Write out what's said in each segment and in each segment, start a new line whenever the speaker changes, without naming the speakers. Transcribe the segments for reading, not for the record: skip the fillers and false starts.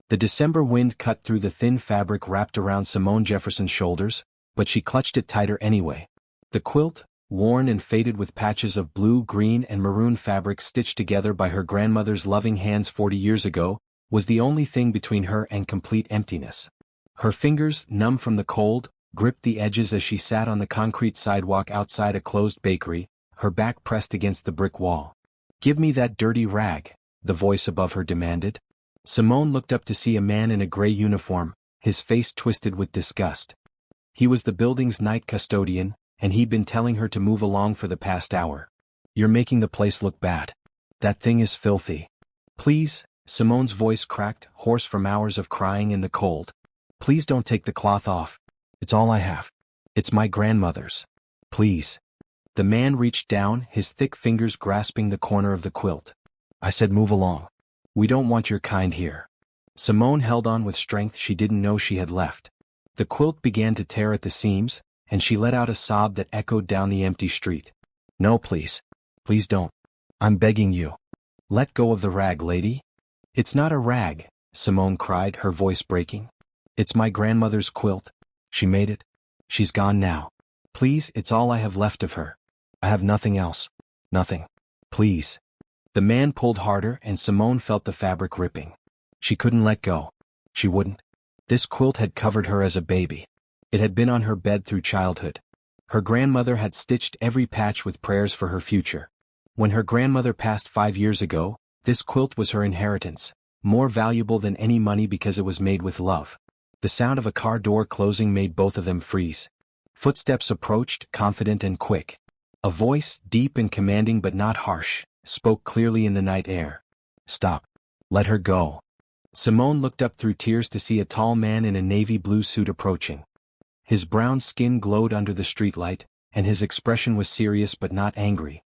The December wind cut through the thin fabric wrapped around Simone Jefferson's shoulders, but she clutched it tighter anyway. The quilt, worn and faded with patches of blue, green, and maroon fabric stitched together by her grandmother's loving hands 40 years ago, was the only thing between her and complete emptiness. Her fingers, numb from the cold, gripped the edges as she sat on the concrete sidewalk outside a closed bakery, her back pressed against the brick wall. "Give me that dirty rag," the voice above her demanded. Simone looked up to see a man in a gray uniform, his face twisted with disgust. He was the building's night custodian, and he'd been telling her to move along for the past hour. "You're making the place look bad. That thing is filthy." "Please," Simone's voice cracked, hoarse from hours of crying in the cold. "Please don't take the cloth off. It's all I have. It's my grandmother's. Please." The man reached down, his thick fingers grasping the corner of the quilt. "I said move along. We don't want your kind here." Simone held on with strength she didn't know she had left. The quilt began to tear at the seams, and she let out a sob that echoed down the empty street. "No, please. Please don't. I'm begging you. Let go of the rag, lady." "It's not a rag," Simone cried, her voice breaking. "It's my grandmother's quilt. She made it. She's gone now. Please, it's all I have left of her. I have nothing else. Nothing. Please." The man pulled harder and Simone felt the fabric ripping. She couldn't let go. She wouldn't. This quilt had covered her as a baby. It had been on her bed through childhood. Her grandmother had stitched every patch with prayers for her future. When her grandmother passed 5 years ago, this quilt was her inheritance, more valuable than any money because it was made with love. The sound of a car door closing made both of them freeze. Footsteps approached, confident and quick. A voice, deep and commanding but not harsh, spoke clearly in the night air. "Stop. Let her go." Simone looked up through tears to see a tall man in a navy blue suit approaching. His brown skin glowed under the streetlight, and his expression was serious but not angry.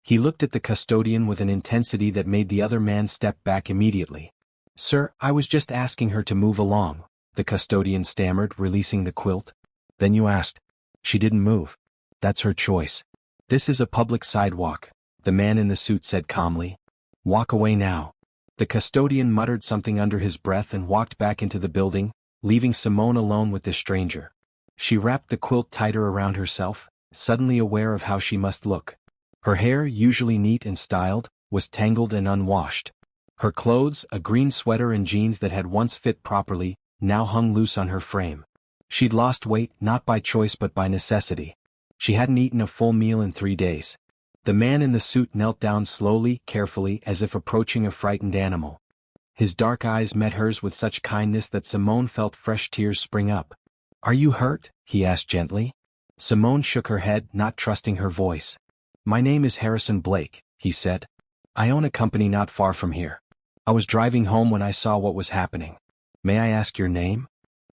He looked at the custodian with an intensity that made the other man step back immediately. "Sir, I was just asking her to move along," the custodian stammered, releasing the quilt. "Then you asked. She didn't move. That's her choice. This is a public sidewalk," the man in the suit said calmly. "Walk away now." The custodian muttered something under his breath and walked back into the building, leaving Simone alone with the stranger. She wrapped the quilt tighter around herself, suddenly aware of how she must look. Her hair, usually neat and styled, was tangled and unwashed. Her clothes, a green sweater and jeans that had once fit properly, now hung loose on her frame. She'd lost weight not by choice but by necessity. She hadn't eaten a full meal in 3 days. The man in the suit knelt down slowly, carefully, as if approaching a frightened animal. His dark eyes met hers with such kindness that Simone felt fresh tears spring up. "Are you hurt?" he asked gently. Simone shook her head, not trusting her voice. "My name is Harrison Blake," he said. "I own a company not far from here. I was driving home when I saw what was happening. May I ask your name?"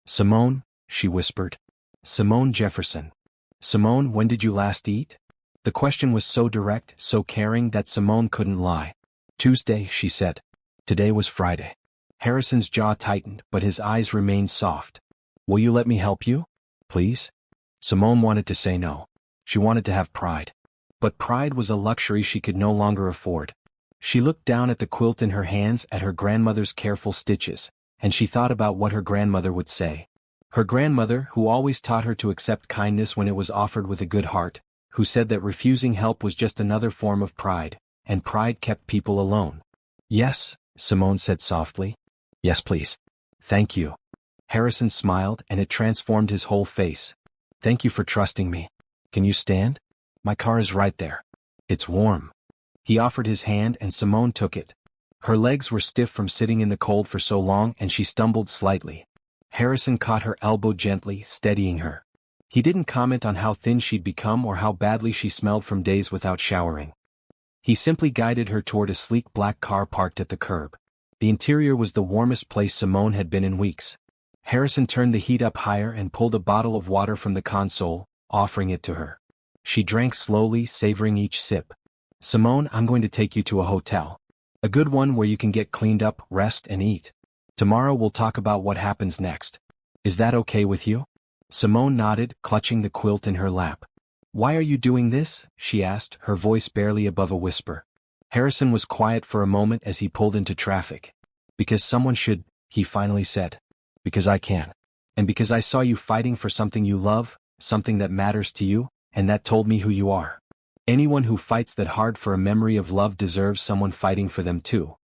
"Simone," she whispered. "Simone Jefferson." "Simone, when did you last eat?" The question was so direct, so caring that Simone couldn't lie. "Tuesday," she said. Today was Friday. Harrison's jaw tightened, but his eyes remained soft. "Will you let me help you? Please?" Simone wanted to say no. She wanted to have pride. But pride was a luxury she could no longer afford. She looked down at the quilt in her hands, at her grandmother's careful stitches, and she thought about what her grandmother would say. Her grandmother, who always taught her to accept kindness when it was offered with a good heart, who said that refusing help was just another form of pride, and pride kept people alone. "Yes," Simone said softly. "Yes, please. Thank you." Harrison smiled, and it transformed his whole face. "Thank you for trusting me. Can you stand? My car is right there. It's warm." He offered his hand and Simone took it. Her legs were stiff from sitting in the cold for so long and she stumbled slightly. Harrison caught her elbow gently, steadying her. He didn't comment on how thin she'd become or how badly she smelled from days without showering. He simply guided her toward a sleek black car parked at the curb. The interior was the warmest place Simone had been in weeks. Harrison turned the heat up higher and pulled a bottle of water from the console, offering it to her. She drank slowly, savoring each sip. "Simone, I'm going to take you to a hotel. A good one where you can get cleaned up, rest and eat. Tomorrow we'll talk about what happens next. Is that okay with you?" Simone nodded, clutching the quilt in her lap. "Why are you doing this?" she asked, her voice barely above a whisper. Harrison was quiet for a moment as he pulled into traffic. "Because someone should," he finally said. Because I can. And because I saw you fighting for something you love, something that matters to you, and that told me who you are. Anyone who fights that hard for a memory of love deserves someone fighting for them too.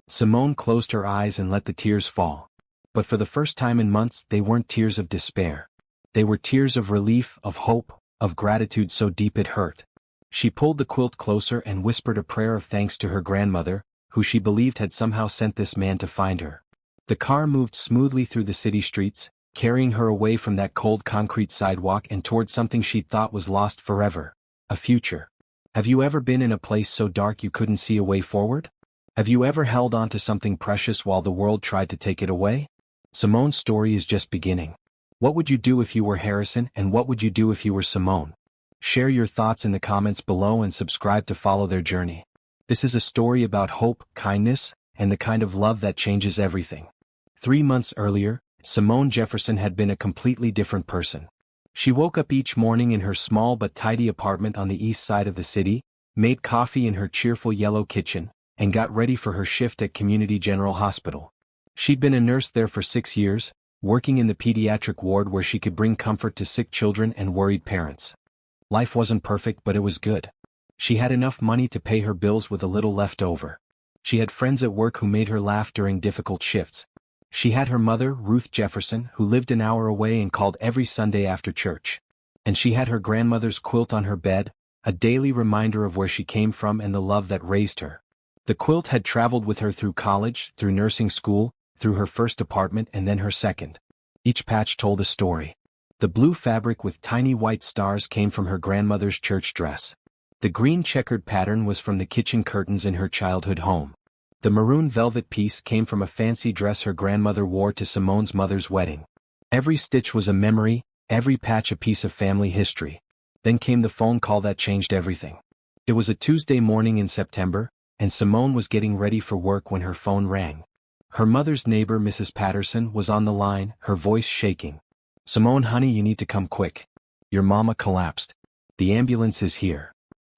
Simone closed her eyes and let the tears fall. But for the first time in months, they weren't tears of despair. They were tears of relief, of hope, of gratitude so deep it hurt. She pulled the quilt closer and whispered a prayer of thanks to her grandmother, who she believed had somehow sent this man to find her. The car moved smoothly through the city streets, carrying her away from that cold concrete sidewalk and toward something she'd thought was lost forever. A future. Have you ever been in a place so dark you couldn't see a way forward? Have you ever held on to something precious while the world tried to take it away? Simone's story is just beginning. What would you do if you were Harrison, and what would you do if you were Simone? Share your thoughts in the comments below and subscribe to follow their journey. This is a story about hope, kindness, and the kind of love that changes everything. 3 months earlier, Simone Jefferson had been a completely different person. She woke up each morning in her small but tidy apartment on the east side of the city, made coffee in her cheerful yellow kitchen, and got ready for her shift at Community General Hospital. She'd been a nurse there for 6 years, working in the pediatric ward where she could bring comfort to sick children and worried parents. Life wasn't perfect, but it was good. She had enough money to pay her bills with a little left over. She had friends at work who made her laugh during difficult shifts. She had her mother, Ruth Jefferson, who lived an hour away and called every Sunday after church. And she had her grandmother's quilt on her bed, a daily reminder of where she came from and the love that raised her. The quilt had traveled with her through college, through nursing school, through her first apartment and then her second. Each patch told a story. The blue fabric with tiny white stars came from her grandmother's church dress. The green checkered pattern was from the kitchen curtains in her childhood home. The maroon velvet piece came from a fancy dress her grandmother wore to Simone's mother's wedding. Every stitch was a memory, every patch a piece of family history. Then came the phone call that changed everything. It was a Tuesday morning in September, and Simone was getting ready for work when her phone rang. Her mother's neighbor, Mrs. Patterson, was on the line, her voice shaking. "Simone, honey, you need to come quick. Your mama collapsed. The ambulance is here."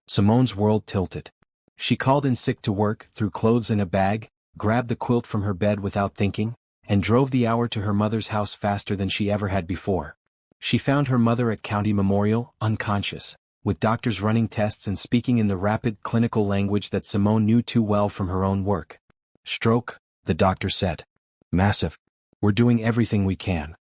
Simone's world tilted. She called in sick to work, threw clothes in a bag, grabbed the quilt from her bed without thinking, and drove the hour to her mother's house faster than she ever had before. She found her mother at County Memorial, unconscious, with doctors running tests and speaking in the rapid clinical language that Simone knew too well from her own work. "Stroke," the doctor said. "Massive. We're doing everything we can."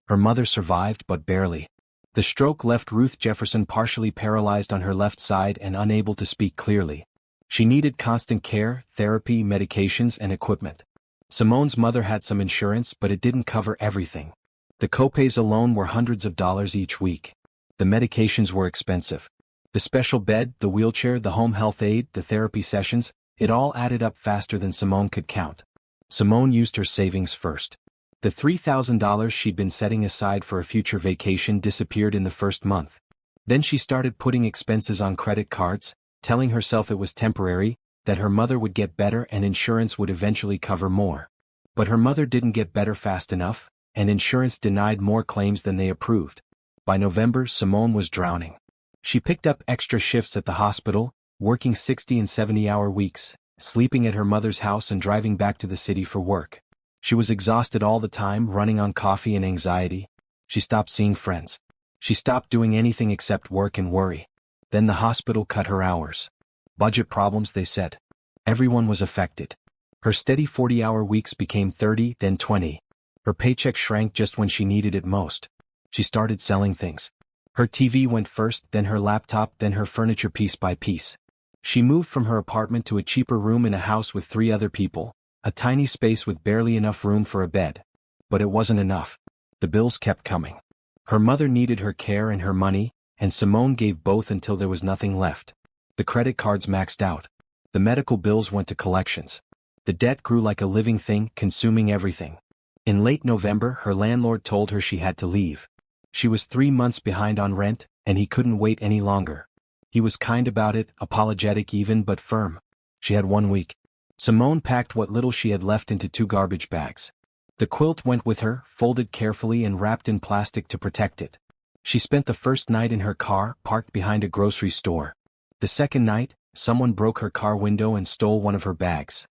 Her mother survived, but barely. The stroke left Ruth Jefferson partially paralyzed on her left side and unable to speak clearly. She needed constant care, therapy, medications, and equipment. Simone's mother had some insurance, but it didn't cover everything. The copays alone were hundreds of dollars each week. The medications were expensive. The special bed, the wheelchair, the home health aide, the therapy sessions, it all added up faster than Simone could count. Simone used her savings first. The $3,000 she'd been setting aside for a future vacation disappeared in the first month. Then she started putting expenses on credit cards, telling herself it was temporary, that her mother would get better and insurance would eventually cover more. But her mother didn't get better fast enough, and insurance denied more claims than they approved. By November, Simone was drowning. She picked up extra shifts at the hospital, working 60 and 70-hour weeks, sleeping at her mother's house and driving back to the city for work. She was exhausted all the time, running on coffee and anxiety. She stopped seeing friends. She stopped doing anything except work and worry. Then the hospital cut her hours. Budget problems, they said. Everyone was affected. Her steady 40-hour weeks became 30, then 20. Her paycheck shrank just when she needed it most. She started selling things. Her TV went first, then her laptop, then her furniture piece by piece. She moved from her apartment to a cheaper room in a house with 3 other people, a tiny space with barely enough room for a bed. But it wasn't enough. The bills kept coming. Her mother needed her care and her money, and Simone gave both until there was nothing left. The credit cards maxed out. The medical bills went to collections. The debt grew like a living thing, consuming everything. In late November, her landlord told her she had to leave. She was 3 months behind on rent, and he couldn't wait any longer. He was kind about it, apologetic even, but firm. She had 1 week. Simone packed what little she had left into 2 garbage bags. The quilt went with her, folded carefully and wrapped in plastic to protect it. She spent the first night in her car, parked behind a grocery store. The second night, someone broke her car window and stole one of her bags.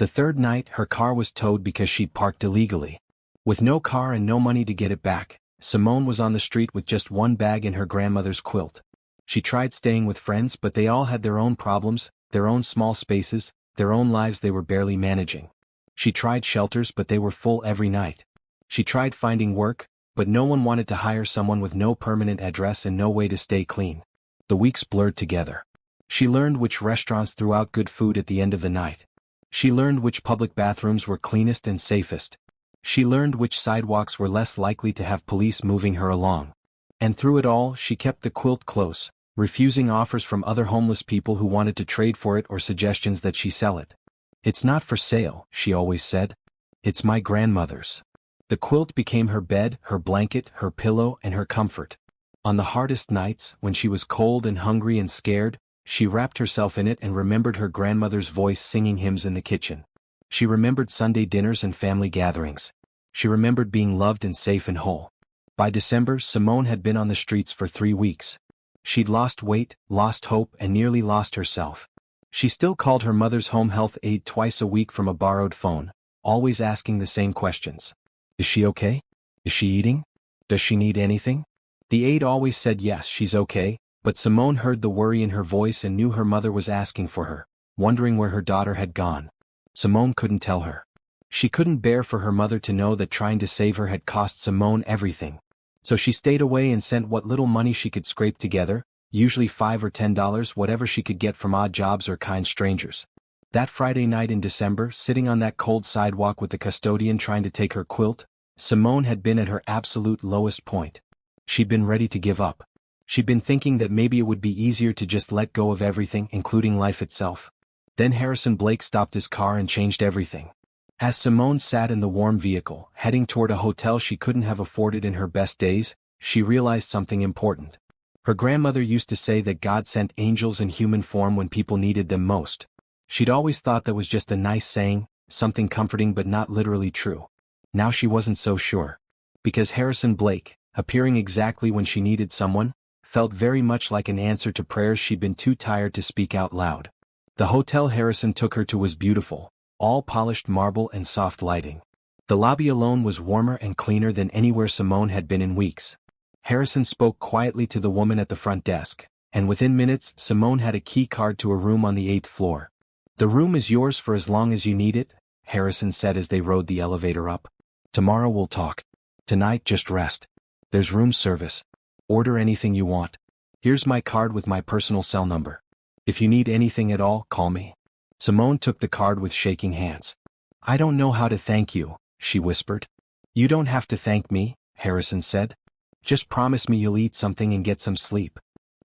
The third night, her car was towed because she'd parked illegally. With no car and no money to get it back, Simone was on the street with just one bag and her grandmother's quilt. She tried staying with friends, but they all had their own problems, their own small spaces, their own lives they were barely managing. She tried shelters, but they were full every night. She tried finding work, but no one wanted to hire someone with no permanent address and no way to stay clean. The weeks blurred together. She learned which restaurants threw out good food at the end of the night. She learned which public bathrooms were cleanest and safest. She learned which sidewalks were less likely to have police moving her along. And through it all, she kept the quilt close, refusing offers from other homeless people who wanted to trade for it or suggestions that she sell it. "It's not for sale," she always said. "It's my grandmother's." The quilt became her bed, her blanket, her pillow, and her comfort. On the hardest nights, when she was cold and hungry and scared, she wrapped herself in it and remembered her grandmother's voice singing hymns in the kitchen. She remembered Sunday dinners and family gatherings. She remembered being loved and safe and whole. By December, Simone had been on the streets for 3 weeks. She'd lost weight, lost hope, and nearly lost herself. She still called her mother's home health aide twice a week from a borrowed phone, always asking the same questions. "Is she okay? Is she eating? Does she need anything?" The aide always said yes, she's okay, but Simone heard the worry in her voice and knew her mother was asking for her, wondering where her daughter had gone. Simone couldn't tell her. She couldn't bear for her mother to know that trying to save her had cost Simone everything. So she stayed away and sent what little money she could scrape together, usually $5 or $10, whatever she could get from odd jobs or kind strangers. That Friday night in December, sitting on that cold sidewalk with the custodian trying to take her quilt, Simone had been at her absolute lowest point. She'd been ready to give up. She'd been thinking that maybe it would be easier to just let go of everything, including life itself. Then Harrison Blake stopped his car and changed everything. As Simone sat in the warm vehicle, heading toward a hotel she couldn't have afforded in her best days, she realized something important. Her grandmother used to say that God sent angels in human form when people needed them most. She'd always thought that was just a nice saying, something comforting but not literally true. Now she wasn't so sure. Because Harrison Blake, appearing exactly when she needed someone, felt very much like an answer to prayers she'd been too tired to speak out loud. The hotel Harrison took her to was beautiful, all polished marble and soft lighting. The lobby alone was warmer and cleaner than anywhere Simone had been in weeks. Harrison spoke quietly to the woman at the front desk, and within minutes Simone had a key card to a room on the 8th floor. "The room is yours for as long as you need it," Harrison said as they rode the elevator up. "Tomorrow we'll talk. Tonight just rest. There's room service. Order anything you want. Here's my card with my personal cell number. If you need anything at all, call me." Simone took the card with shaking hands. "I don't know how to thank you," she whispered. "You don't have to thank me," Harrison said. "Just promise me you'll eat something and get some sleep."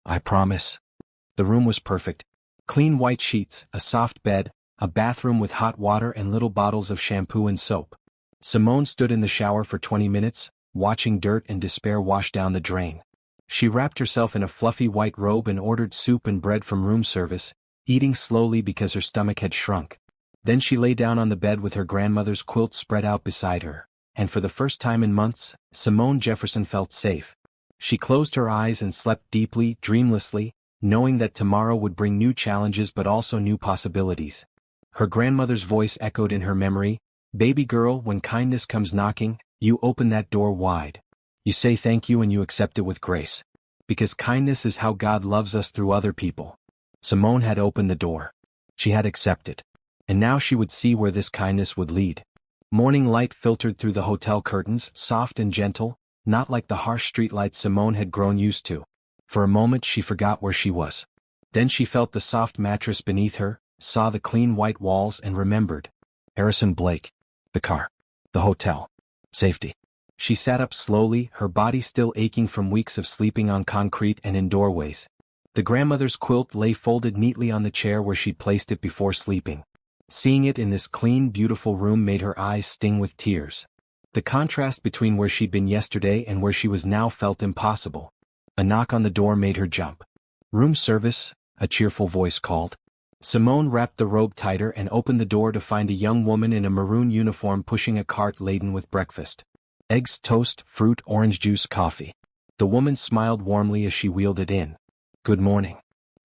"I promise." The room was perfect. Clean white sheets, a soft bed, a bathroom with hot water and little bottles of shampoo and soap. Simone stood in the shower for 20 minutes, watching dirt and despair wash down the drain. She wrapped herself in a fluffy white robe and ordered soup and bread from room service, eating slowly because her stomach had shrunk. Then she lay down on the bed with her grandmother's quilt spread out beside her, and for the first time in months, Simone Jefferson felt safe. She closed her eyes and slept deeply, dreamlessly, knowing that tomorrow would bring new challenges but also new possibilities. Her grandmother's voice echoed in her memory, "Baby girl, when kindness comes knocking, you open that door wide. You say thank you and you accept it with grace. Because kindness is how God loves us through other people." Simone had opened the door. She had accepted. And now she would see where this kindness would lead. Morning light filtered through the hotel curtains, soft and gentle, not like the harsh streetlights Simone had grown used to. For a moment she forgot where she was. Then she felt the soft mattress beneath her, saw the clean white walls and remembered. Harrison Blake. The car. The hotel. Safety. She sat up slowly, her body still aching from weeks of sleeping on concrete and in doorways. The grandmother's quilt lay folded neatly on the chair where she'd placed it before sleeping. Seeing it in this clean, beautiful room made her eyes sting with tears. The contrast between where she'd been yesterday and where she was now felt impossible. A knock on the door made her jump. "Room service," a cheerful voice called. Simone wrapped the robe tighter and opened the door to find a young woman in a maroon uniform pushing a cart laden with breakfast. Eggs, toast, fruit, orange juice, coffee. The woman smiled warmly as she wheeled it in. "Good morning.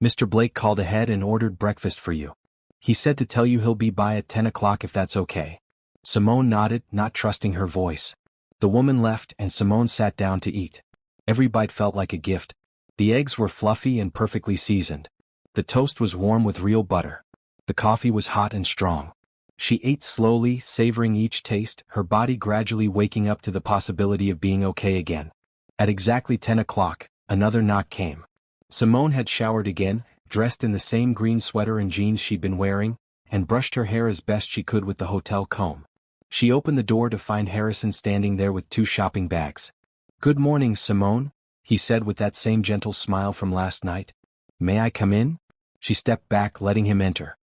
Mr. Blake called ahead and ordered breakfast for you." He said to tell you he'll be by at 10 o'clock if that's okay. Simone nodded, not trusting her voice. The woman left and Simone sat down to eat. Every bite felt like a gift. The eggs were fluffy and perfectly seasoned. The toast was warm with real butter. The coffee was hot and strong. She ate slowly, savoring each taste, her body gradually waking up to the possibility of being okay again. At exactly 10 o'clock, another knock came. Simone had showered again, dressed in the same green sweater and jeans she'd been wearing, and brushed her hair as best she could with the hotel comb. She opened the door to find Harrison standing there with 2 shopping bags. "Good morning, Simone," he said with that same gentle smile from last night. "May I come in?" She stepped back, letting him enter.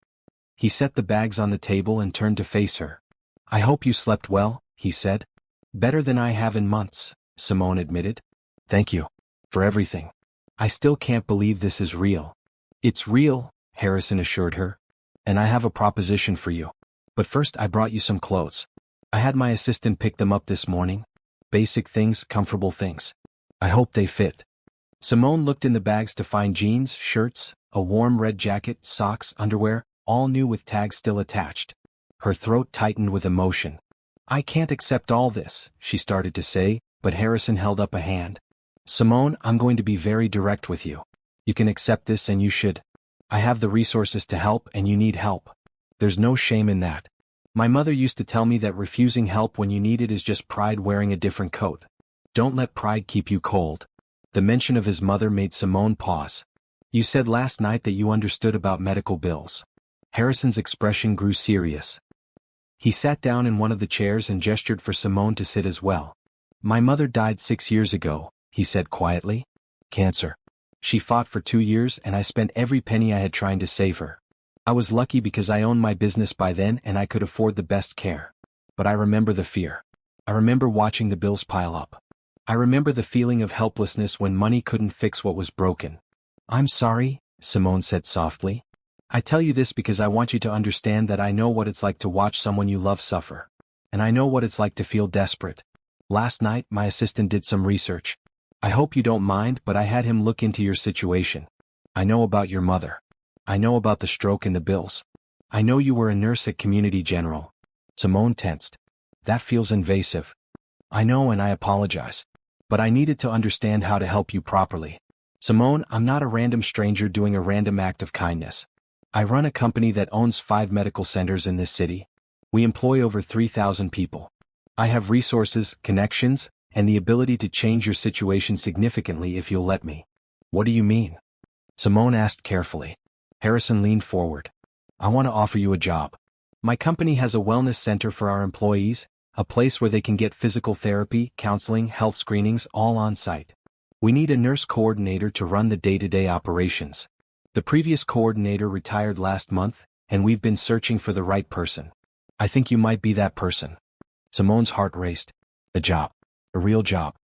He set the bags on the table and turned to face her. "I hope you slept well," he said. "Better than I have in months," Simone admitted. "Thank you. For everything. I still can't believe this is real." "It's real," Harrison assured her. "And I have a proposition for you. But first I brought you some clothes. I had my assistant pick them up this morning. Basic things, comfortable things. I hope they fit." Simone looked in the bags to find jeans, shirts, a warm red jacket, socks, underwear, all new with tags still attached. Her throat tightened with emotion. "I can't accept all this," she started to say, but Harrison held up a hand. "Simone, I'm going to be very direct with you. You can accept this and you should. I have the resources to help and you need help. There's no shame in that. My mother used to tell me that refusing help when you need it is just pride wearing a different coat. Don't let pride keep you cold." The mention of his mother made Simone pause. "You said last night that you understood about medical bills." Harrison's expression grew serious. He sat down in one of the chairs and gestured for Simone to sit as well. "My mother died 6 years ago," he said quietly. "Cancer. She fought for 2 years and I spent every penny I had trying to save her. I was lucky because I owned my business by then and I could afford the best care. But I remember the fear. I remember watching the bills pile up. I remember the feeling of helplessness when money couldn't fix what was broken." "I'm sorry," Simone said softly. "I tell you this because I want you to understand that I know what it's like to watch someone you love suffer. And I know what it's like to feel desperate. Last night, my assistant did some research. I hope you don't mind, but I had him look into your situation. I know about your mother. I know about the stroke and the bills. I know you were a nurse at Community General." Simone tensed. "That feels invasive." "I know and I apologize. But I needed to understand how to help you properly. Simone, I'm not a random stranger doing a random act of kindness. I run a company that owns 5 medical centers in this city. We employ over 3,000 people. I have resources, connections, and the ability to change your situation significantly if you'll let me." "What do you mean?" Simone asked carefully. Harrison leaned forward. "I want to offer you a job. My company has a wellness center for our employees, a place where they can get physical therapy, counseling, health screenings, all on site. We need a nurse coordinator to run the day-to-day operations. The previous coordinator retired last month, and we've been searching for the right person. I think you might be that person." Simone's heart raced. "A job. A real job.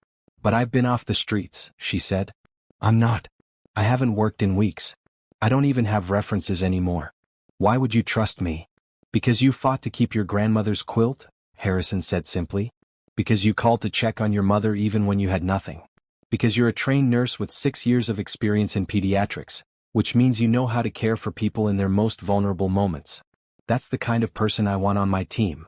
But I've been off the streets," she said. "I'm not. I haven't worked in weeks. I don't even have references anymore. Why would you trust me?" "Because you fought to keep your grandmother's quilt," Harrison said simply. "Because you called to check on your mother even when you had nothing. Because you're a trained nurse with 6 years of experience in pediatrics, which means you know how to care for people in their most vulnerable moments. That's the kind of person I want on my team."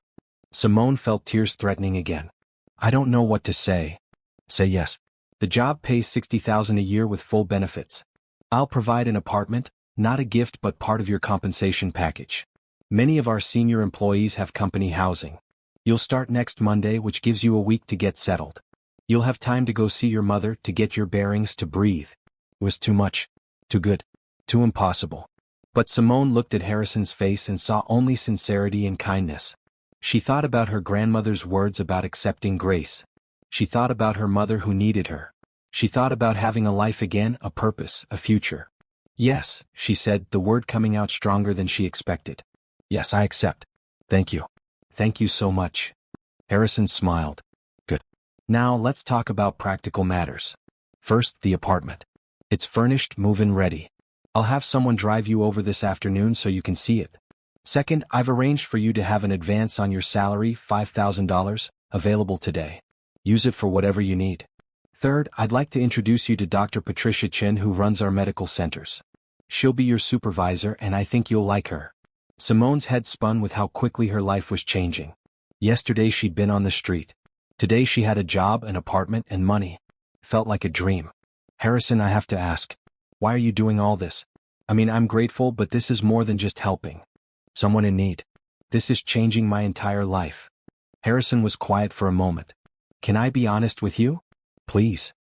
Simone felt tears threatening again. "I don't know what to say." "Say yes. The job pays $60,000 a year with full benefits. I'll provide an apartment, not a gift but part of your compensation package. Many of our senior employees have company housing. You'll start next Monday, which gives you a week to get settled. You'll have time to go see your mother, to get your bearings, to breathe." It was too much. Too good. Too impossible. But Simone looked at Harrison's face and saw only sincerity and kindness. She thought about her grandmother's words about accepting grace. She thought about her mother who needed her. She thought about having a life again, a purpose, a future. "Yes," she said, the word coming out stronger than she expected. "Yes, I accept. Thank you." "Thank you so much." Harrison smiled. "Good. Now let's talk about practical matters. First, the apartment. It's furnished, move-in ready. I'll have someone drive you over this afternoon so you can see it. Second, I've arranged for you to have an advance on your salary, $5,000, available today. Use it for whatever you need. Third, I'd like to introduce you to Dr. Patricia Chin, who runs our medical centers. She'll be your supervisor and I think you'll like her." Simone's head spun with how quickly her life was changing. Yesterday she'd been on the street. Today she had a job, an apartment, and money. Felt like a dream. Harrison, I have to ask, why are you doing all this? I mean, I'm grateful, but this is more than just helping someone in need. This is changing my entire life. Harrison was quiet for a moment. Can I be honest with you? Please.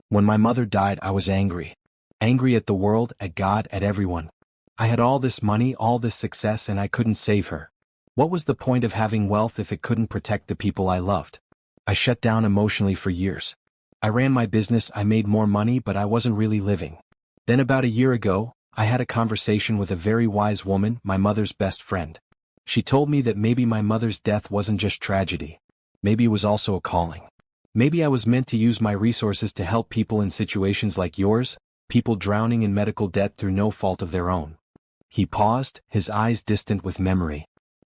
When my mother died, I was angry. Angry at the world, at God, at everyone. I had all this money, all this success, and I couldn't save her. What was the point of having wealth if it couldn't protect the people I loved? I shut down emotionally for years. I ran my business, I made more money, but I wasn't really living. Then about a year ago, I had a conversation with a very wise woman, my mother's best friend. She told me that maybe my mother's death wasn't just tragedy. Maybe it was also a calling. Maybe I was meant to use my resources to help people in situations like yours, people drowning in medical debt through no fault of their own. He paused, his eyes distant with memory.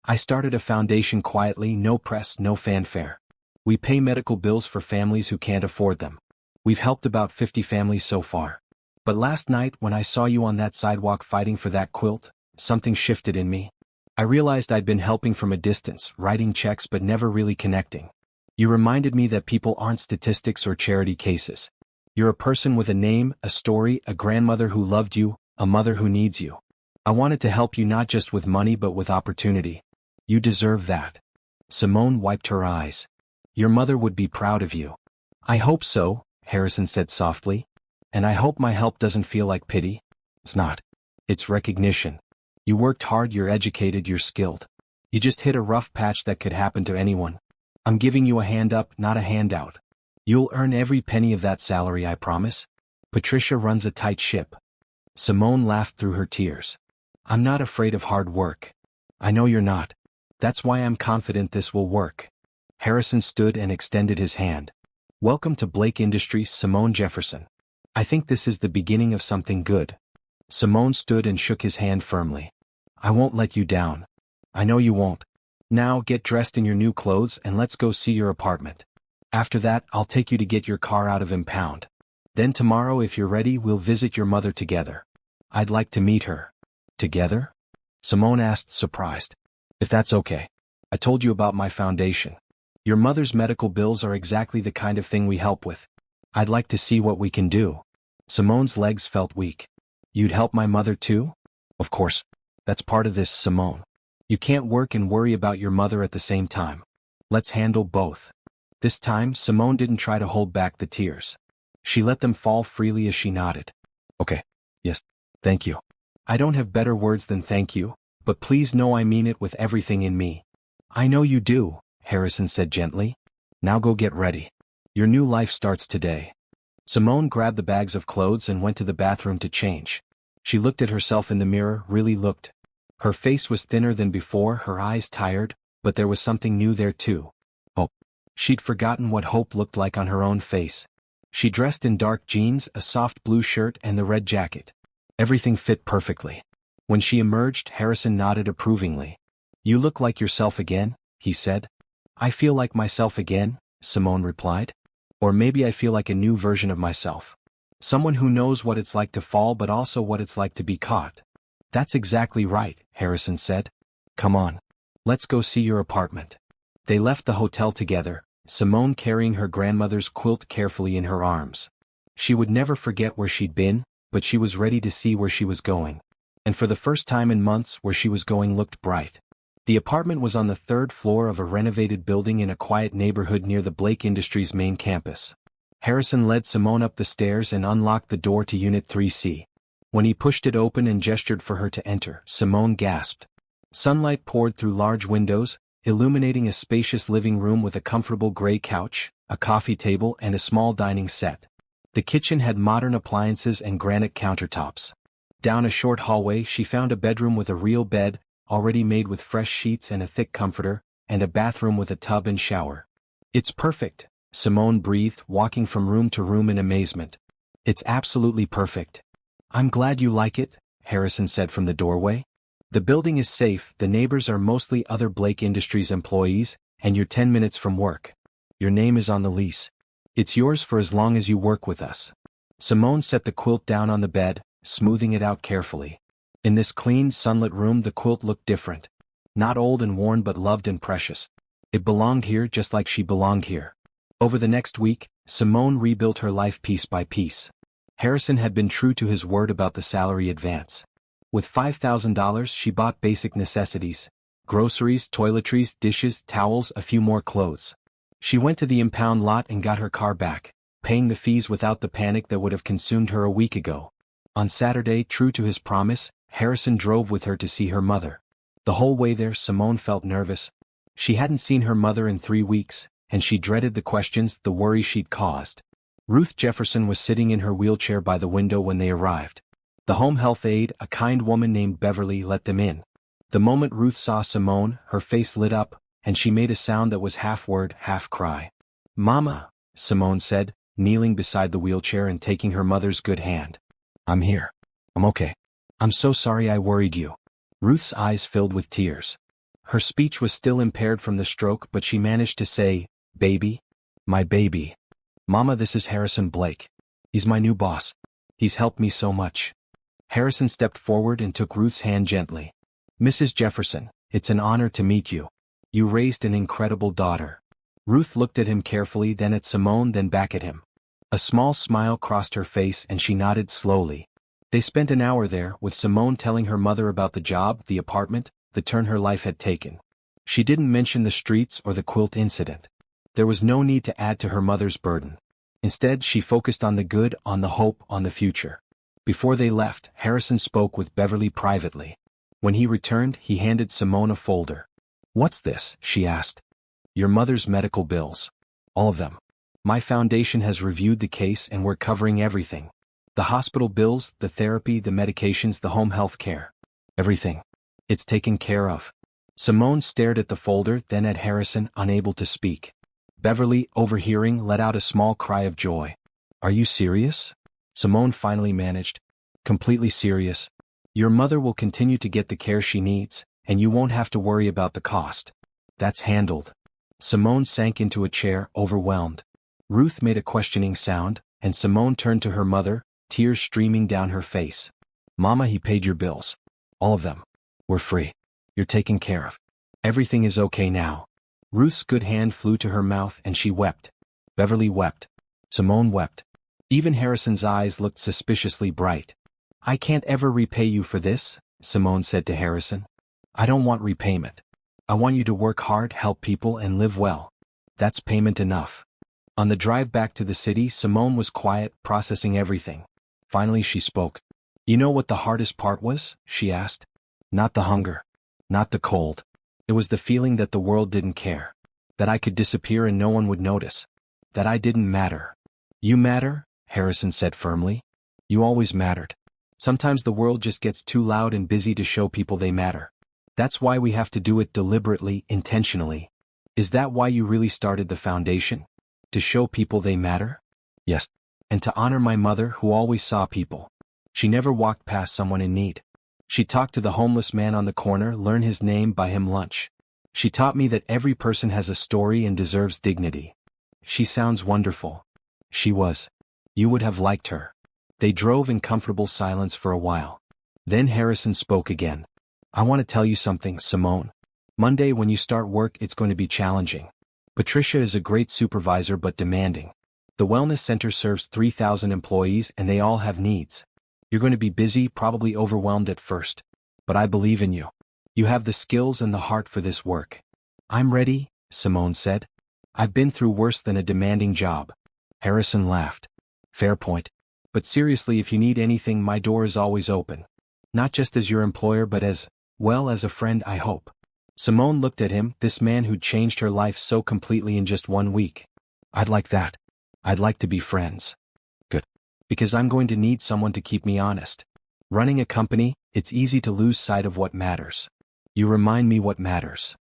I started a foundation quietly, no press, no fanfare. We pay medical bills for families who can't afford them. We've helped about 50 families so far. But last night, when I saw you on that sidewalk fighting for that quilt, something shifted in me. I realized I'd been helping from a distance, writing checks but never really connecting. You reminded me that people aren't statistics or charity cases. You're a person with a name, a story, a grandmother who loved you, a mother who needs you. I wanted to help you not just with money but with opportunity. You deserve that. Simone wiped her eyes. Your mother would be proud of you. I hope so, Harrison said softly. And I hope my help doesn't feel like pity. It's not. It's recognition. You worked hard, you're educated, you're skilled. You just hit a rough patch that could happen to anyone. I'm giving you a hand up, not a handout. You'll earn every penny of that salary, I promise. Patricia runs a tight ship. Simone laughed through her tears. I'm not afraid of hard work. I know you're not. That's why I'm confident this will work. Harrison stood and extended his hand. Welcome to Blake Industries, Simone Jefferson. I think this is the beginning of something good. Simone stood and shook his hand firmly. I won't let you down. I know you won't. Now get dressed in your new clothes and let's go see your apartment. After that, I'll take you to get your car out of impound. Then tomorrow, if you're ready, we'll visit your mother together. I'd like to meet her. Together? Simone asked, surprised. If that's okay. I told you about my foundation. Your mother's medical bills are exactly the kind of thing we help with. I'd like to see what we can do. Simone's legs felt weak. You'd help my mother too? Of course. That's part of this, Simone. You can't work and worry about your mother at the same time. Let's handle both. This time, Simone didn't try to hold back the tears. She let them fall freely as she nodded. Okay. Yes. Thank you. I don't have better words than thank you, but please know I mean it with everything in me. I know you do, Harrison said gently. Now go get ready. Your new life starts today. Simone grabbed the bags of clothes and went to the bathroom to change. She looked at herself in the mirror, really looked. Her face was thinner than before, her eyes tired, but there was something new there too. Hope. She'd forgotten what hope looked like on her own face. She dressed in dark jeans, a soft blue shirt, and the red jacket. Everything fit perfectly. When she emerged, Harrison nodded approvingly. You look like yourself again, he said. I feel like myself again, Simone replied. Or maybe I feel like a new version of myself. Someone who knows what it's like to fall but also what it's like to be caught. That's exactly right, Harrison said. Come on. Let's go see your apartment. They left the hotel together, Simone carrying her grandmother's quilt carefully in her arms. She would never forget where she'd been, but she was ready to see where she was going. And for the first time in months, where she was going looked bright. The apartment was on the third floor of a renovated building in a quiet neighborhood near the Blake Industries main campus. Harrison led Simone up the stairs and unlocked the door to Unit 3C. When he pushed it open and gestured for her to enter, Simone gasped. Sunlight poured through large windows, illuminating a spacious living room with a comfortable gray couch, a coffee table, and a small dining set. The kitchen had modern appliances and granite countertops. Down a short hallway, she found a bedroom with a real bed, already made with fresh sheets and a thick comforter, and a bathroom with a tub and shower. It's perfect, Simone breathed, walking from room to room in amazement. It's absolutely perfect. I'm glad you like it, Harrison said from the doorway. The building is safe, the neighbors are mostly other Blake Industries employees, and you're 10 minutes from work. Your name is on the lease. It's yours for as long as you work with us. Simone set the quilt down on the bed, smoothing it out carefully. In this clean, sunlit room the quilt looked different. Not old and worn but loved and precious. It belonged here just like she belonged here. Over the next week, Simone rebuilt her life piece by piece. Harrison had been true to his word about the salary advance. With $5,000 she bought basic necessities: groceries, toiletries, dishes, towels, a few more clothes. She went to the impound lot and got her car back, paying the fees without the panic that would have consumed her a week ago. On Saturday, true to his promise, Harrison drove with her to see her mother. The whole way there Simone felt nervous. She hadn't seen her mother in 3 weeks, and she dreaded the questions, the worry she'd caused. Ruth Jefferson was sitting in her wheelchair by the window when they arrived. The home health aide, a kind woman named Beverly, let them in. The moment Ruth saw Simone, her face lit up, and she made a sound that was half word, half cry. "Mama," Simone said, kneeling beside the wheelchair and taking her mother's good hand. "I'm here. I'm okay. I'm so sorry I worried you." Ruth's eyes filled with tears. Her speech was still impaired from the stroke, but she managed to say, "Baby. My baby. Mama, this is Harrison Blake. He's my new boss. He's helped me so much." Harrison stepped forward and took Ruth's hand gently. "Mrs. Jefferson, it's an honor to meet you. You raised an incredible daughter." Ruth looked at him carefully, then at Simone, then back at him. A small smile crossed her face and she nodded slowly. They spent an hour there, with Simone telling her mother about the job, the apartment, the turn her life had taken. She didn't mention the streets or the quilt incident. There was no need to add to her mother's burden. Instead, she focused on the good, on the hope, on the future. Before they left, Harrison spoke with Beverly privately. When he returned, he handed Simone a folder. "What's this?" she asked. "Your mother's medical bills. All of them. My foundation has reviewed the case and we're covering everything. The hospital bills, the therapy, the medications, the home health care. Everything. It's taken care of." Simone stared at the folder, then at Harrison, unable to speak. Beverly, overhearing, let out a small cry of joy. "Are you serious?" Simone finally managed. "Completely serious. Your mother will continue to get the care she needs, and you won't have to worry about the cost. That's handled." Simone sank into a chair, overwhelmed. Ruth made a questioning sound, and Simone turned to her mother, tears streaming down her face. "Mama, he paid your bills. All of them. We're free. You're taken care of. Everything is okay now." Ruth's good hand flew to her mouth and she wept. Beverly wept. Simone wept. Even Harrison's eyes looked suspiciously bright. "I can't ever repay you for this," Simone said to Harrison. "I don't want repayment. I want you to work hard, help people, and live well. That's payment enough." On the drive back to the city, Simone was quiet, processing everything. Finally she spoke. "You know what the hardest part was?" she asked. "Not the hunger. Not the cold. It was the feeling that the world didn't care. That I could disappear and no one would notice. That I didn't matter." "You matter," Harrison said firmly. "You always mattered. Sometimes the world just gets too loud and busy to show people they matter. That's why we have to do it deliberately, intentionally." "Is that why you really started the foundation? To show people they matter?" "Yes. And to honor my mother, who always saw people. She never walked past someone in need. She talked to the homeless man on the corner, learned his name, buy him lunch. She taught me that every person has a story and deserves dignity." "She sounds wonderful." She was. You would have liked her. They drove in comfortable silence for a while. Then Harrison spoke again. "I want to tell you something, Simone. Monday when you start work it's going to be challenging. Patricia is a great supervisor but demanding. The wellness center serves 3,000 employees and they all have needs. You're going to be busy, probably overwhelmed at first. But I believe in you. You have the skills and the heart for this work." "I'm ready," Simone said. "I've been through worse than a demanding job." Harrison laughed. "Fair point. But seriously, if you need anything, my door is always open. Not just as your employer but as, well, as a friend, I hope." Simone looked at him, this man who'd changed her life so completely in just 1 week. "I'd like that. I'd like to be friends." "Good. Because I'm going to need someone to keep me honest. Running a company, it's easy to lose sight of what matters. You remind me what matters."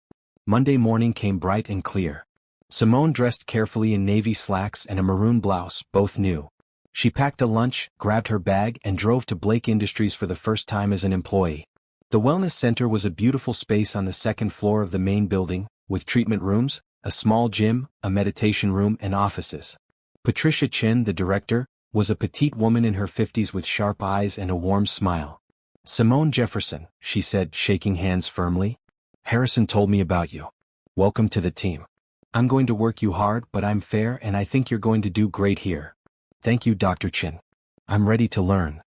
Monday morning came bright and clear. Simone dressed carefully in navy slacks and a maroon blouse, both new. She packed a lunch, grabbed her bag, and drove to Blake Industries for the first time as an employee. The wellness center was a beautiful space on the second floor of the main building, with treatment rooms, a small gym, a meditation room, and offices. Patricia Chin, the director, was a petite woman in her 50s with sharp eyes and a warm smile. Simone Jefferson, she said, shaking hands firmly. Harrison told me about you. Welcome to the team. I'm going to work you hard, but I'm fair and I think you're going to do great here. Thank you, Dr. Chin. I'm ready to learn.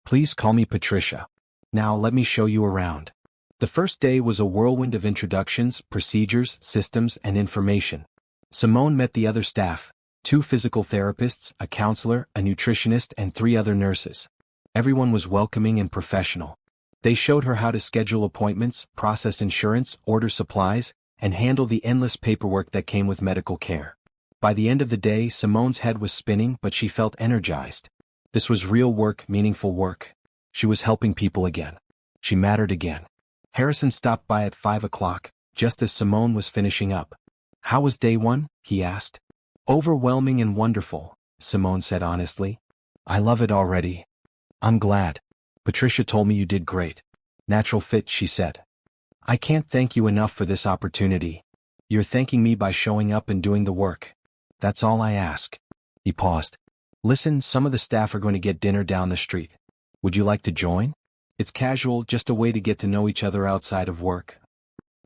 Please call me Patricia. Now let me show you around. The first day was a whirlwind of introductions, procedures, systems, and information. Simone met the other staff, 2 physical therapists, a counselor, a nutritionist, and 3 other nurses. Everyone was welcoming and professional. They showed her how to schedule appointments, process insurance, order supplies, and handle the endless paperwork that came with medical care. By the end of the day, Simone's head was spinning, but she felt energized. This was real work, meaningful work. She was helping people again. She mattered again. Harrison stopped by at 5 o'clock, just as Simone was finishing up. How was day 1? He asked. Overwhelming and wonderful, Simone said honestly. I love it already. I'm glad. Patricia told me you did great. Natural fit, she said. I can't thank you enough for this opportunity. You're thanking me by showing up and doing the work. That's all I ask. He paused. Listen, some of the staff are going to get dinner down the street. Would you like to join? It's casual, just a way to get to know each other outside of work.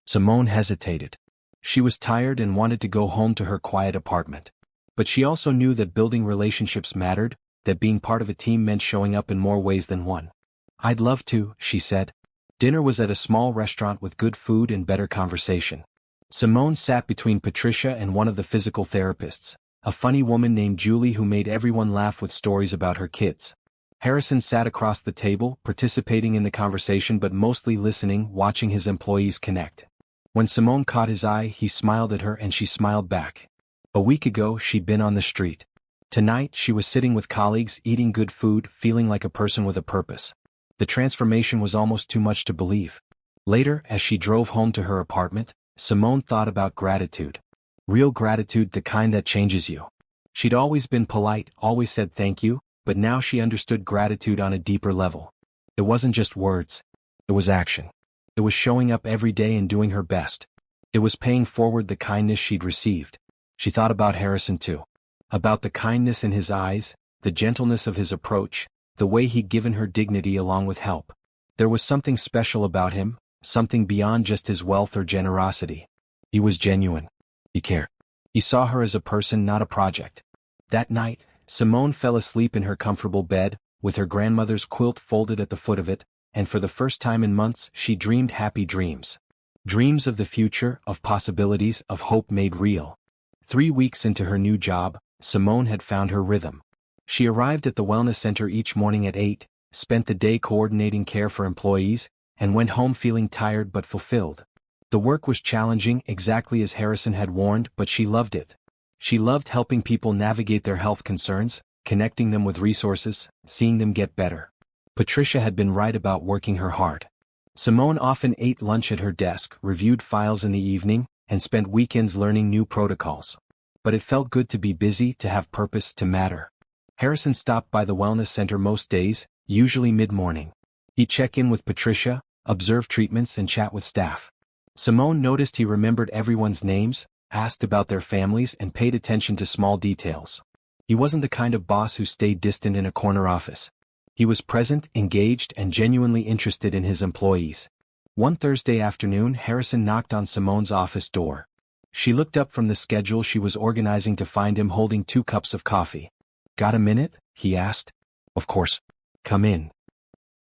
Simone hesitated. She was tired and wanted to go home to her quiet apartment. But she also knew that building relationships mattered, that being part of a team meant showing up in more ways than one. I'd love to, she said. Dinner was at a small restaurant with good food and better conversation. Simone sat between Patricia and one of the physical therapists, a funny woman named Julie who made everyone laugh with stories about her kids. Harrison sat across the table, participating in the conversation but mostly listening, watching his employees connect. When Simone caught his eye, he smiled at her and she smiled back. A week ago, she'd been on the street. Tonight, she was sitting with colleagues, eating good food, feeling like a person with a purpose. The transformation was almost too much to believe. Later, as she drove home to her apartment, Simone thought about gratitude. Real gratitude, the kind that changes you. She'd always been polite, always said thank you, but now she understood gratitude on a deeper level. It wasn't just words. It was action. It was showing up every day and doing her best. It was paying forward the kindness she'd received. She thought about Harrison too. About the kindness in his eyes, the gentleness of his approach, the way he'd given her dignity along with help. There was something special about him, something beyond just his wealth or generosity. He was genuine. He cared. He saw her as a person, not a project. That night, Simone fell asleep in her comfortable bed, with her grandmother's quilt folded at the foot of it, and for the first time in months she dreamed happy dreams. Dreams of the future, of possibilities, of hope made real. 3 weeks into her new job, Simone had found her rhythm. She arrived at the wellness center each morning at 8, spent the day coordinating care for employees, and went home feeling tired but fulfilled. The work was challenging, exactly as Harrison had warned, but she loved it. She loved helping people navigate their health concerns, connecting them with resources, seeing them get better. Patricia had been right about working her hard. Simone often ate lunch at her desk, reviewed files in the evening, and spent weekends learning new protocols. But it felt good to be busy, to have purpose, to matter. Harrison stopped by the wellness center most days, usually mid-morning. He'd check in with Patricia, observe treatments, and chat with staff. Simone noticed he remembered everyone's names, asked about their families, and paid attention to small details. He wasn't the kind of boss who stayed distant in a corner office. He was present, engaged, and genuinely interested in his employees. One Thursday afternoon, Harrison knocked on Simone's office door. She looked up from the schedule she was organizing to find him holding 2 cups of coffee. "Got a minute?" he asked. "Of course. Come in."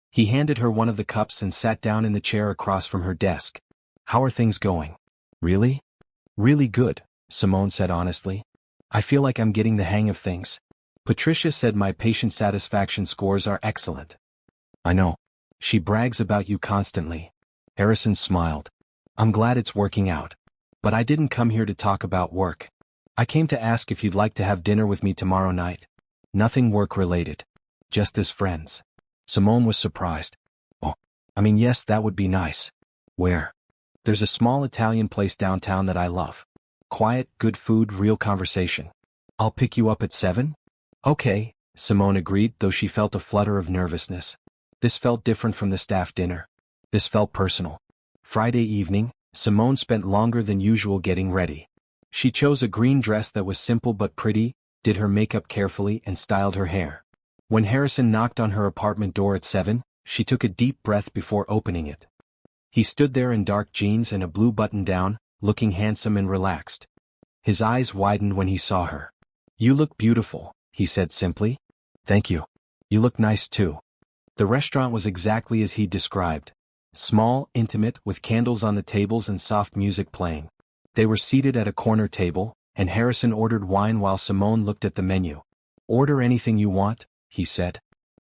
He handed her one of the cups and sat down in the chair across from her desk. "How are things going?" "Really? Really good," Simone said honestly. "I feel like I'm getting the hang of things. Patricia said my patient satisfaction scores are excellent." "I know. She brags about you constantly." Harrison smiled. "I'm glad it's working out. But I didn't come here to talk about work. I came to ask if you'd like to have dinner with me tomorrow night. Nothing work-related. Just as friends." Simone was surprised. "Oh, yes, that would be nice. Where?" "There's a small Italian place downtown that I love. Quiet, good food, real conversation. I'll pick you up at 7? "Okay," Simone agreed, though she felt a flutter of nervousness. This felt different from the staff dinner. This felt personal. Friday evening, Simone spent longer than usual getting ready. She chose a green dress that was simple but pretty, did her makeup carefully, and styled her hair. When Harrison knocked on her apartment door at 7, She took a deep breath before opening it. He stood there in dark jeans and a blue button-down, looking handsome and relaxed. His eyes widened when he saw her. "You look beautiful," he said simply. "Thank you. You look nice too." The restaurant was exactly as he described. Small, intimate, with candles on the tables and soft music playing. They were seated at a corner table, and Harrison ordered wine while Simone looked at the menu. "Order anything you want," he said.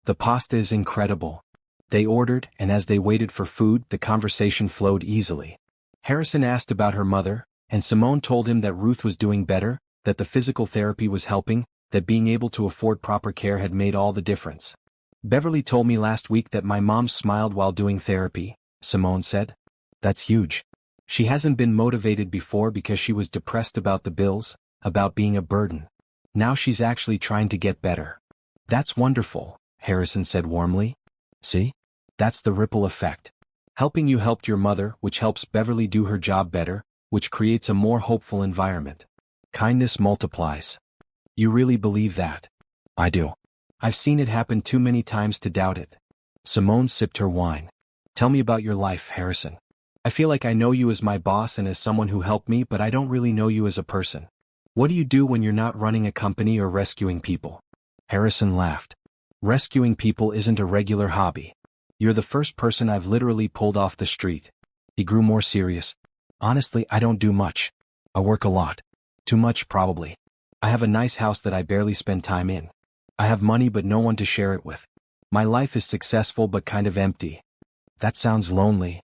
"The pasta is incredible." They ordered, and as they waited for food, the conversation flowed easily. Harrison asked about her mother, and Simone told him that Ruth was doing better, that the physical therapy was helping, that being able to afford proper care had made all the difference. "Beverly told me last week that my mom smiled while doing therapy," Simone said. "That's huge. She hasn't been motivated before because she was depressed about the bills, about being a burden. Now she's actually trying to get better." "That's wonderful," Harrison said warmly. "See? That's the ripple effect. Helping you helped your mother, which helps Beverly do her job better, which creates a more hopeful environment. Kindness multiplies." "You really believe that?" "I do. I've seen it happen too many times to doubt it." Simone sipped her wine. "Tell me about your life, Harrison. I feel like I know you as my boss and as someone who helped me, but I don't really know you as a person. What do you do when you're not running a company or rescuing people?" Harrison laughed. "Rescuing people isn't a regular hobby. You're the first person I've literally pulled off the street." He grew more serious. "Honestly, I don't do much. I work a lot. Too much probably. I have a nice house that I barely spend time in. I have money but no one to share it with. My life is successful but kind of empty." "That sounds lonely."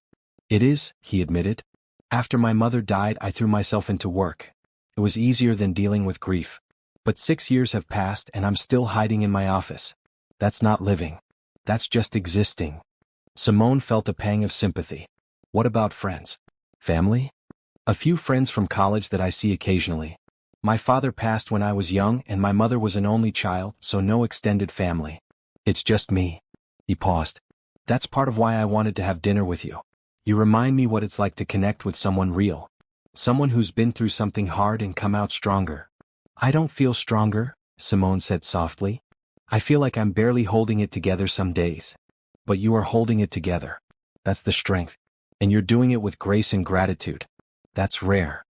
"It is," he admitted. "After my mother died, I threw myself into work. It was easier than dealing with grief. But 6 years have passed and I'm still hiding in my office. That's not living. That's just existing." Simone felt a pang of sympathy. "What about friends? Family?" "A few friends from college that I see occasionally. My father passed when I was young and my mother was an only child, so no extended family. It's just me." He paused. "That's part of why I wanted to have dinner with you. You remind me what it's like to connect with someone real. Someone who's been through something hard and come out stronger." "I don't feel stronger," Simone said softly. "I feel like I'm barely holding it together some days. But you are holding it together. That's the strength. And you're doing it with grace and gratitude. That's rare."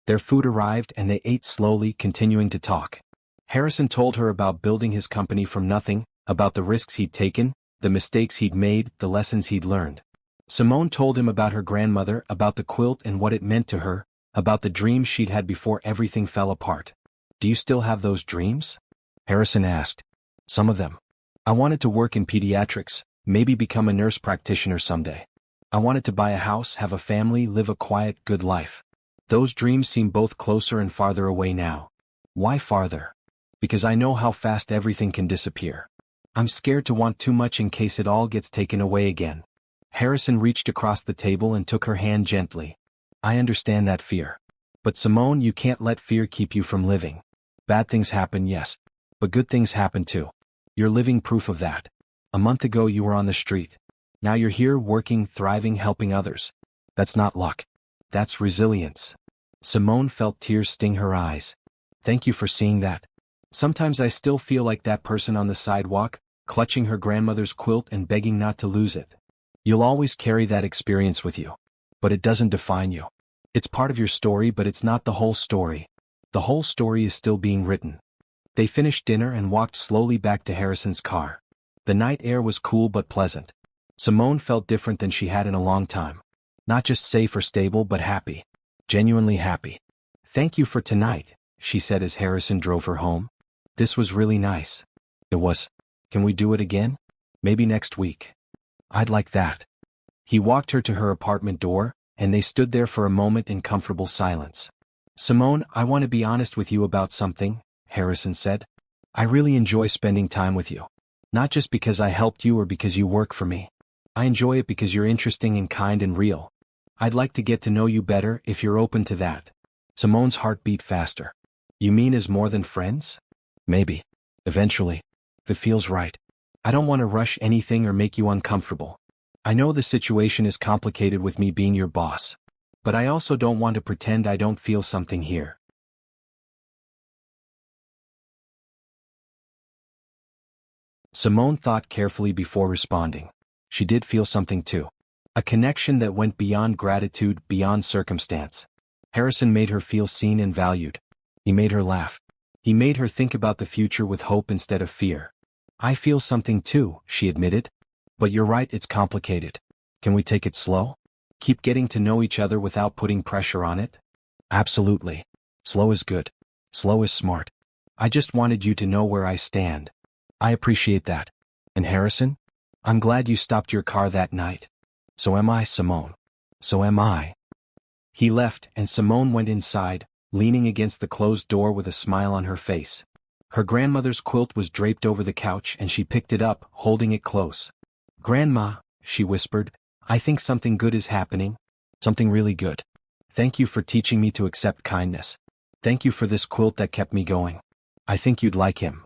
Their food arrived and they ate slowly, continuing to talk. Harrison told her about building his company from nothing, about the risks he'd taken, the mistakes he'd made, the lessons he'd learned. Simone told him about her grandmother, about the quilt and what it meant to her, about the dreams she'd had before everything fell apart. "Do you still have those dreams?" Harrison asked. "Some of them. I wanted to work in pediatrics, maybe become a nurse practitioner someday. I wanted to buy a house, have a family, live a quiet, good life. Those dreams seem both closer and farther away now." "Why farther?" "Because I know how fast everything can disappear. I'm scared to want too much in case it all gets taken away again." Harrison reached across the table and took her hand gently. "I understand that fear. But Simone, you can't let fear keep you from living. Bad things happen, yes. But good things happen too. You're living proof of that. A month ago you were on the street. Now you're here working, thriving, helping others. That's not luck. That's resilience." Simone felt tears sting her eyes. "Thank you for seeing that. Sometimes I still feel like that person on the sidewalk, clutching her grandmother's quilt and begging not to lose it. You'll always carry that experience with you. But it doesn't define you. It's part of your story, but it's not the whole story. The whole story is still being written." They finished dinner and walked slowly back to Harrison's car. The night air was cool but pleasant. Simone felt different than she had in a long time. Not just safe or stable but happy. Genuinely happy. "Thank you for tonight," she said as Harrison drove her home. "This was really nice." "It was. Can we do it again? Maybe next week." "I'd like that." He walked her to her apartment door, and they stood there for a moment in comfortable silence. "Simone, I want to be honest with you about something," Harrison said. "I really enjoy spending time with you. Not just because I helped you or because you work for me. I enjoy it because you're interesting and kind and real. I'd like to get to know you better if you're open to that." Simone's heart beat faster. "You mean as more than friends?" "Maybe. Eventually. If it feels right. I don't want to rush anything or make you uncomfortable. I know the situation is complicated with me being your boss. But I also don't want to pretend I don't feel something here." Simone thought carefully before responding. she did feel something too. A connection that went beyond gratitude, beyond circumstance. Harrison made her feel seen and valued. He made her laugh. He made her think about the future with hope instead of fear. I feel something too, she admitted. But you're right, it's complicated. Can we take it slow? Keep getting to know each other without putting pressure on it? Absolutely. Slow is good. Slow is smart. I just wanted you to know where I stand. I appreciate that. And Harrison? I'm glad you stopped your car that night. So am I, Simone. So am I. He left, and Simone went inside, leaning against the closed door with a smile on her face. Her grandmother's quilt was draped over the couch and she picked it up, holding it close. Grandma, she whispered, I think something good is happening. Something really good. Thank you for teaching me to accept kindness. Thank you for this quilt that kept me going. I think you'd like him.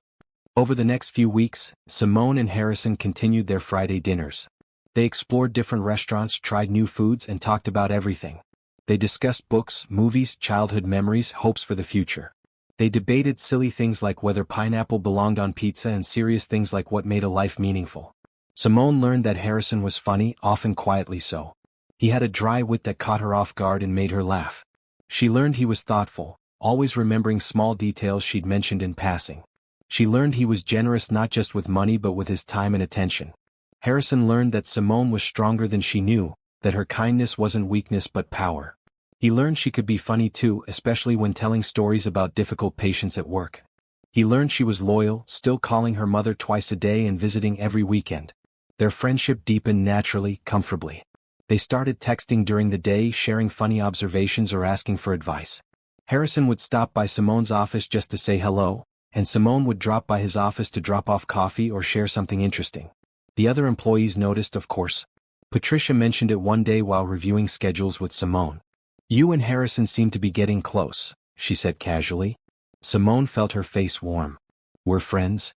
Over the next few weeks, Simone and Harrison continued their Friday dinners. They explored different restaurants, tried new foods, and talked about everything. They discussed books, movies, childhood memories, hopes for the future. They debated silly things like whether pineapple belonged on pizza and serious things like what made a life meaningful. Simone learned that Harrison was funny, often quietly so. He had a dry wit that caught her off guard and made her laugh. She learned he was thoughtful, always remembering small details she'd mentioned in passing. She learned he was generous not just with money but with his time and attention. Harrison learned that Simone was stronger than she knew, that her kindness wasn't weakness but power. He learned she could be funny too, especially when telling stories about difficult patients at work. He learned she was loyal, still calling her mother twice a day and visiting every weekend. Their friendship deepened naturally, comfortably. They started texting during the day, sharing funny observations or asking for advice. Harrison would stop by Simone's office just to say hello, and Simone would drop by his office to drop off coffee or share something interesting. The other employees noticed, of course. Patricia mentioned it one day while reviewing schedules with Simone. You and Harrison seem to be getting close, she said casually. Simone felt her face warm. We're friends?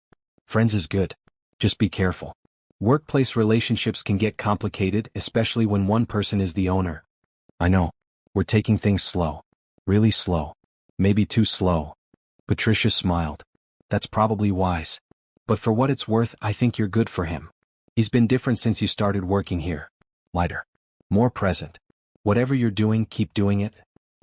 Friends is good. Just be careful. Workplace relationships can get complicated, especially when one person is the owner. I know. We're taking things slow. Really slow. Maybe too slow. Patricia smiled. That's probably wise. But for what it's worth, I think you're good for him. He's been different since you started working here. Lighter. More present. Whatever you're doing, keep doing it.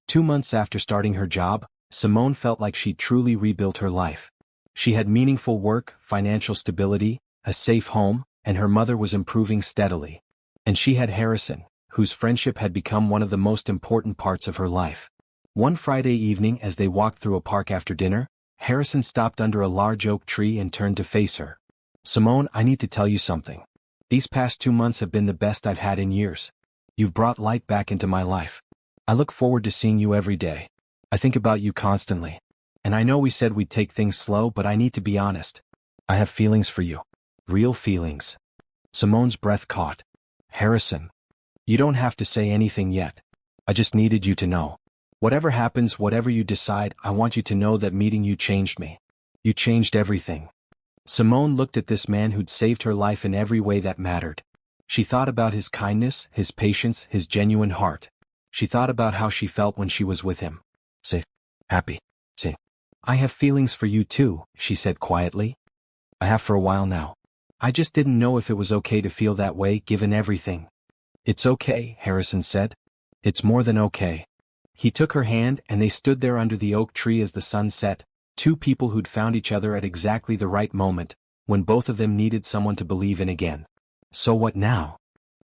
2 months after starting her job, Simone felt like she'd truly rebuilt her life. She had meaningful work, financial stability, a safe home, and her mother was improving steadily. And she had Harrison, whose friendship had become one of the most important parts of her life. One Friday evening as they walked through a park after dinner, Harrison stopped under a large oak tree and turned to face her. Simone, I need to tell you something. These past 2 months have been the best I've had in years. You've brought light back into my life. I look forward to seeing you every day. I think about you constantly. And I know we said we'd take things slow, but I need to be honest. I have feelings for you. Real feelings. Simone's breath caught. Harrison. You don't have to say anything yet. I just needed you to know. Whatever happens, whatever you decide, I want you to know that meeting you changed me. You changed everything. Simone looked at this man who'd saved her life in every way that mattered. She thought about his kindness, his patience, his genuine heart. She thought about how she felt when she was with him. Safe. Happy. Safe. I have feelings for you too, she said quietly. I have for a while now. I just didn't know if it was okay to feel that way given everything. It's okay, Harrison said. It's more than okay. He took her hand and they stood there under the oak tree as the sun set, two people who'd found each other at exactly the right moment, when both of them needed someone to believe in again. So what now?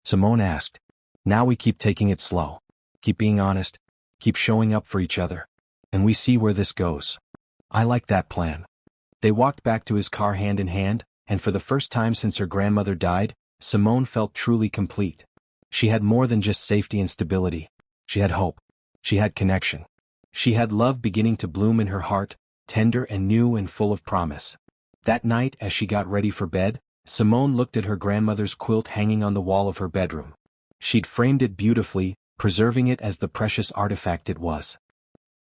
Simone asked. Now we keep taking it slow. Keep being honest. Keep showing up for each other. And we see where this goes. I like that plan. They walked back to his car hand in hand, and for the first time since her grandmother died, Simone felt truly complete. She had more than just safety and stability. She had hope. She had connection. She had love beginning to bloom in her heart, tender and new and full of promise. That night, as she got ready for bed, Simone looked at her grandmother's quilt hanging on the wall of her bedroom. She'd framed it beautifully, preserving it as the precious artifact it was.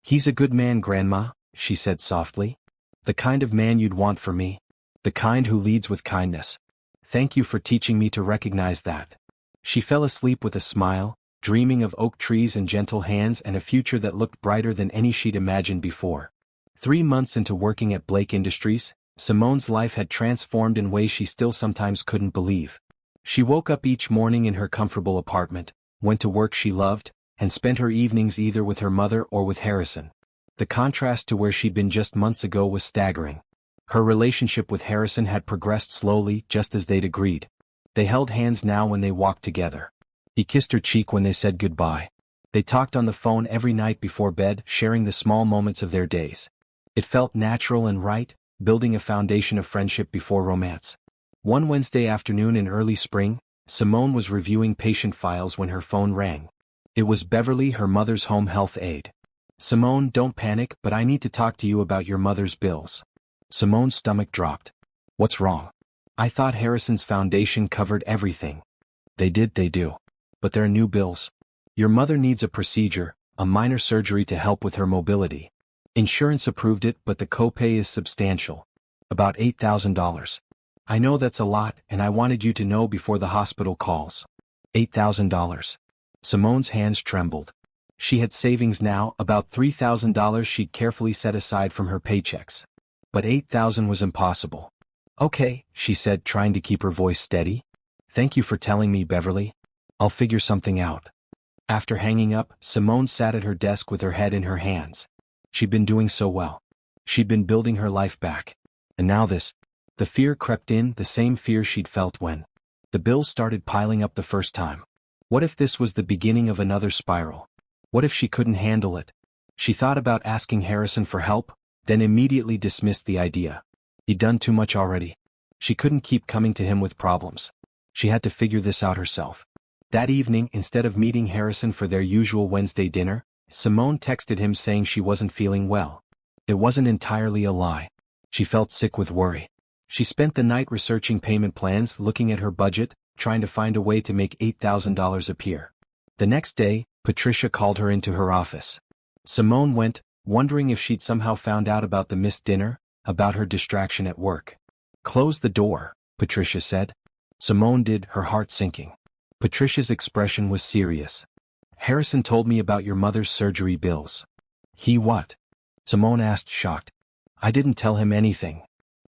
He's a good man, Grandma, she said softly. The kind of man you'd want for me. The kind who leads with kindness. Thank you for teaching me to recognize that. She fell asleep with a smile, dreaming of oak trees and gentle hands and a future that looked brighter than any she'd imagined before. 3 months into working at Blake Industries, Simone's life had transformed in ways she still sometimes couldn't believe. She woke up each morning in her comfortable apartment, went to work she loved, and spent her evenings either with her mother or with Harrison. The contrast to where she'd been just months ago was staggering. Her relationship with Harrison had progressed slowly, just as they'd agreed. They held hands now when they walked together. He kissed her cheek when they said goodbye. They talked on the phone every night before bed, sharing the small moments of their days. It felt natural and right, building a foundation of friendship before romance. One Wednesday afternoon in early spring, Simone was reviewing patient files when her phone rang. It was Beverly, her mother's home health aide. "Simone, don't panic, but I need to talk to you about your mother's bills." Simone's stomach dropped. "What's wrong?" "I thought Harrison's foundation covered everything." They do. But there are new bills. Your mother needs a procedure, a minor surgery to help with her mobility. Insurance approved it, but the copay is substantial. About $8,000. I know that's a lot, and I wanted you to know before the hospital calls. $8,000. Simone's hands trembled. She had savings now, about $3,000 she'd carefully set aside from her paychecks. But $8,000 was impossible. "Okay," she said, trying to keep her voice steady. "Thank you for telling me, Beverly. I'll figure something out." After hanging up, Simone sat at her desk with her head in her hands. She'd been doing so well. She'd been building her life back. And now this. The fear crept in, the same fear she'd felt when the bills started piling up the first time. What if this was the beginning of another spiral? What if she couldn't handle it? She thought about asking Harrison for help, then immediately dismissed the idea. He'd done too much already. She couldn't keep coming to him with problems. She had to figure this out herself. That evening, instead of meeting Harrison for their usual Wednesday dinner, Simone texted him saying she wasn't feeling well. It wasn't entirely a lie. She felt sick with worry. She spent the night researching payment plans, looking at her budget, trying to find a way to make $8,000 appear. The next day, Patricia called her into her office. Simone went, wondering if she'd somehow found out about the missed dinner, about her distraction at work. "Close the door," Patricia said. Simone did, her heart sinking. Patricia's expression was serious. "Harrison told me about your mother's surgery bills." "He what?" Simone asked, shocked. "I didn't tell him anything."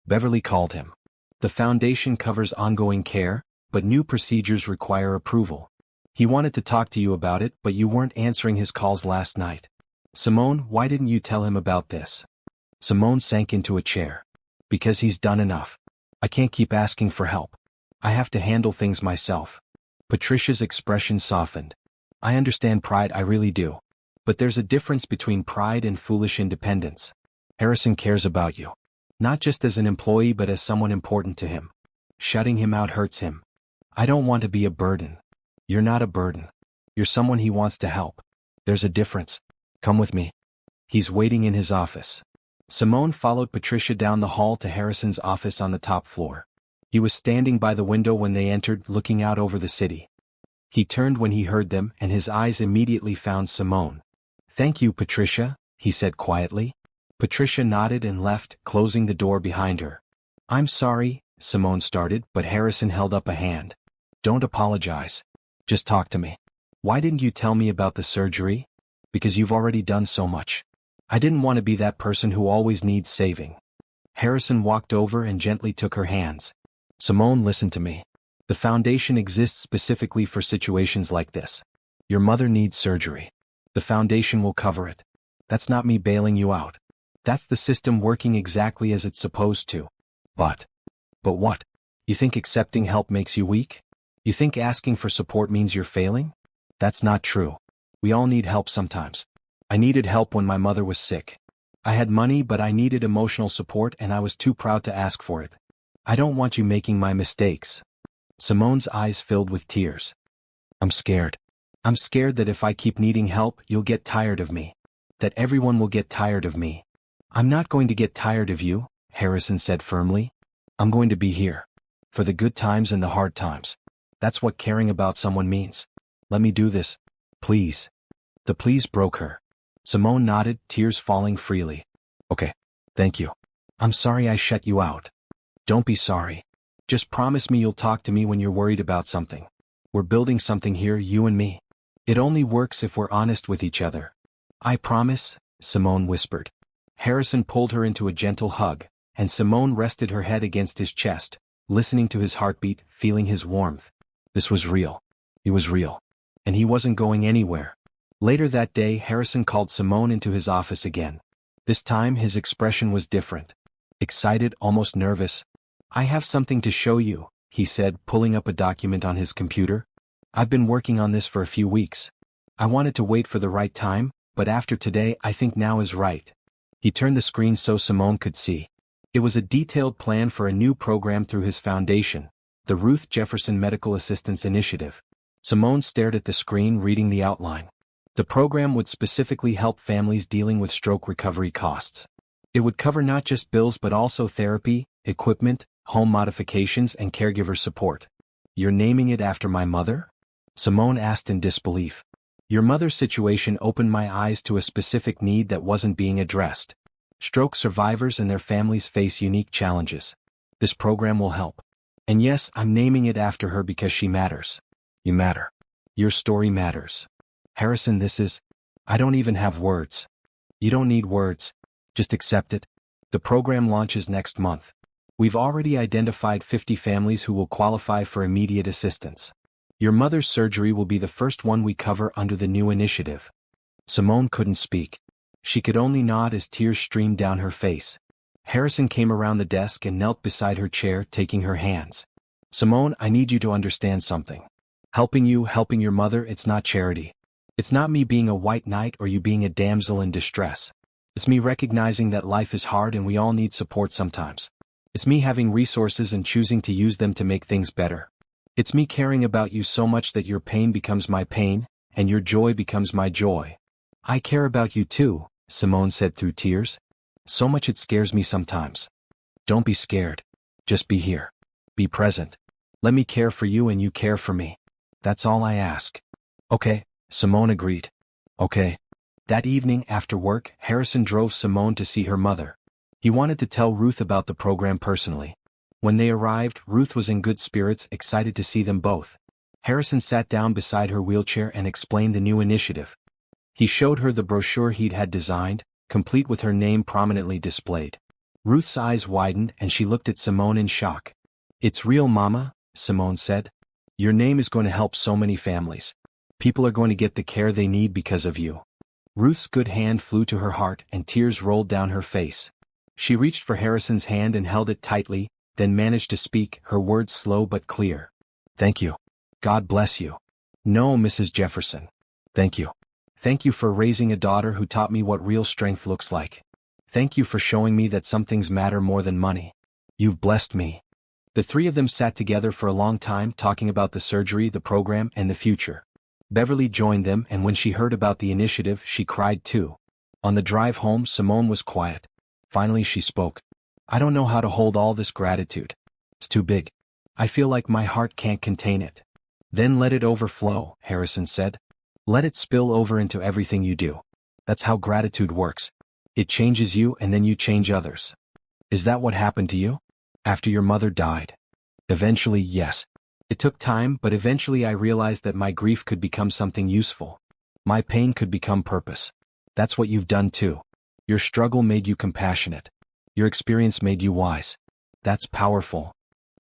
Beverly called him. "The foundation covers ongoing care, but new procedures require approval. He wanted to talk to you about it, but you weren't answering his calls last night." "Simone, why didn't you tell him about this?" Simone sank into a chair. "Because he's done enough. I can't keep asking for help. I have to handle things myself." Patricia's expression softened. "I understand pride, I really do. But there's a difference between pride and foolish independence. Harrison cares about you. Not just as an employee but as someone important to him. Shutting him out hurts him. I don't want to be a burden." "You're not a burden. You're someone he wants to help. There's a difference. Come with me." "He's waiting in his office." Simone followed Patricia down the hall to Harrison's office on the top floor. He was standing by the window when they entered, looking out over the city. He turned when he heard them, and his eyes immediately found Simone. "Thank you, Patricia," he said quietly. Patricia nodded and left, closing the door behind her. "I'm sorry," Simone started, but Harrison held up a hand. "Don't apologize. Just talk to me." "Why didn't you tell me about the surgery?" "Because you've already done so much. I didn't want to be that person who always needs saving." Harrison walked over and gently took her hands. "Simone, listen to me. The foundation exists specifically for situations like this. Your mother needs surgery. The foundation will cover it. That's not me bailing you out. That's the system working exactly as it's supposed to." But what? You think accepting help makes you weak? You think asking for support means you're failing? That's not true. We all need help sometimes. I needed help when my mother was sick. I had money, but I needed emotional support and I was too proud to ask for it. I don't want you making my mistakes." Simone's eyes filled with tears. "I'm scared. I'm scared that if I keep needing help, you'll get tired of me. That everyone will get tired of me." "I'm not going to get tired of you," Harrison said firmly. "I'm going to be here. For the good times and the hard times. That's what caring about someone means. Let me do this. Please." The please broke her. Simone nodded, tears falling freely. "Okay. Thank you. I'm sorry I shut you out." "Don't be sorry. Just promise me you'll talk to me when you're worried about something. We're building something here, you and me. It only works if we're honest with each other." "I promise," Simone whispered. Harrison pulled her into a gentle hug, and Simone rested her head against his chest, listening to his heartbeat, feeling his warmth. This was real. It was real. And he wasn't going anywhere. Later that day, Harrison called Simone into his office again. This time his expression was different. Excited, almost nervous. "I have something to show you," he said, pulling up a document on his computer. "I've been working on this for a few weeks. I wanted to wait for the right time, but after today I think now is right." He turned the screen so Simone could see. It was a detailed plan for a new program through his foundation, the Ruth Jefferson Medical Assistance Initiative. Simone stared at the screen, reading the outline. The program would specifically help families dealing with stroke recovery costs. It would cover not just bills but also therapy, equipment, home modifications, and caregiver support. "You're naming it after my mother?" Simone asked in disbelief. "Your mother's situation opened my eyes to a specific need that wasn't being addressed. Stroke survivors and their families face unique challenges. This program will help. And yes, I'm naming it after her because she matters. You matter. Your story matters. Harrison, I don't even have words." "You don't need words. Just accept it. The program launches next month. We've already identified 50 families who will qualify for immediate assistance. Your mother's surgery will be the first one we cover under the new initiative." Simone couldn't speak. She could only nod as tears streamed down her face. Harrison came around the desk and knelt beside her chair, taking her hands. "Simone, I need you to understand something. Helping your mother, it's not charity. It's not me being a white knight or you being a damsel in distress. It's me recognizing that life is hard and we all need support sometimes. It's me having resources and choosing to use them to make things better. It's me caring about you so much that your pain becomes my pain, and your joy becomes my joy. I care about you too," Simone said through tears. "So much it scares me sometimes. Don't be scared. Just be here. Be present. Let me care for you and you care for me. That's all I ask." "Okay," Simone agreed. "Okay." That evening after work, Harrison drove Simone to see her mother. He wanted to tell Ruth about the program personally. When they arrived, Ruth was in good spirits, excited to see them both. Harrison sat down beside her wheelchair and explained the new initiative. He showed her the brochure he'd had designed, complete with her name prominently displayed. Ruth's eyes widened and she looked at Simone in shock. "It's real, Mama," Simone said. "Your name is going to help so many families. People are going to get the care they need because of you." Ruth's good hand flew to her heart and tears rolled down her face. She reached for Harrison's hand and held it tightly, then managed to speak, her words slow but clear. "Thank you. God bless you. No, Mrs. Jefferson. Thank you. Thank you for raising a daughter who taught me what real strength looks like. Thank you for showing me that some things matter more than money. You've blessed me." The three of them sat together for a long time talking about the surgery, the program, and the future. Beverly joined them, and when she heard about the initiative, she cried too. On the drive home, Simone was quiet. Finally she spoke. "I don't know how to hold all this gratitude. It's too big. I feel like my heart can't contain it." "Then let it overflow," Harrison said. "Let it spill over into everything you do. That's how gratitude works. It changes you and then you change others." "Is that what happened to you? After your mother died?" "Eventually, yes. It took time, but eventually I realized that my grief could become something useful. My pain could become purpose. That's what you've done too. Your struggle made you compassionate. Your experience made you wise. That's powerful."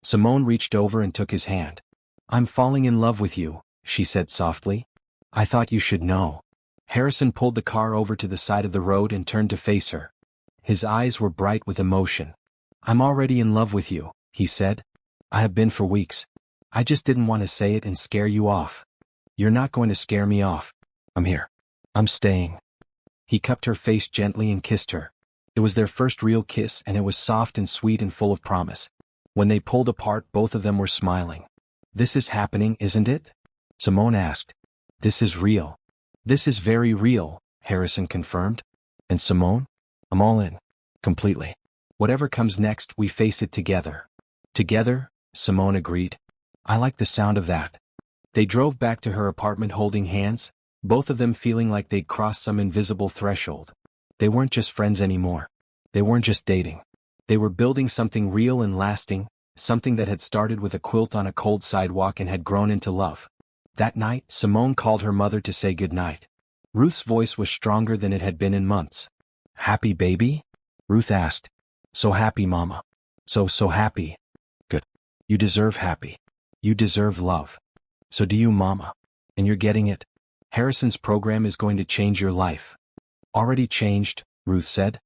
Simone reached over and took his hand. "I'm falling in love with you," she said softly. "I thought you should know." Harrison pulled the car over to the side of the road and turned to face her. His eyes were bright with emotion. "I'm already in love with you," he said. "I have been for weeks. I just didn't want to say it and scare you off." "You're not going to scare me off. I'm here. I'm staying." He cupped her face gently and kissed her. It was their first real kiss, and it was soft and sweet and full of promise. When they pulled apart, both of them were smiling. "This is happening, isn't it?" Simone asked. "This is real." "This is very real," Harrison confirmed. "And Simone? I'm all in. Completely. Whatever comes next, we face it together." "Together," Simone agreed. "I like the sound of that." They drove back to her apartment holding hands, both of them feeling like they'd crossed some invisible threshold. They weren't just friends anymore. They weren't just dating. They were building something real and lasting, something that had started with a quilt on a cold sidewalk and had grown into love. That night, Simone called her mother to say goodnight. Ruth's voice was stronger than it had been in months. "Happy, baby?" Ruth asked. "So happy, Mama. So happy." "Good. You deserve happy. You deserve love." So do you, Mama. And you're getting it. Harrison's program is going to change your life. Already changed, Ruth said.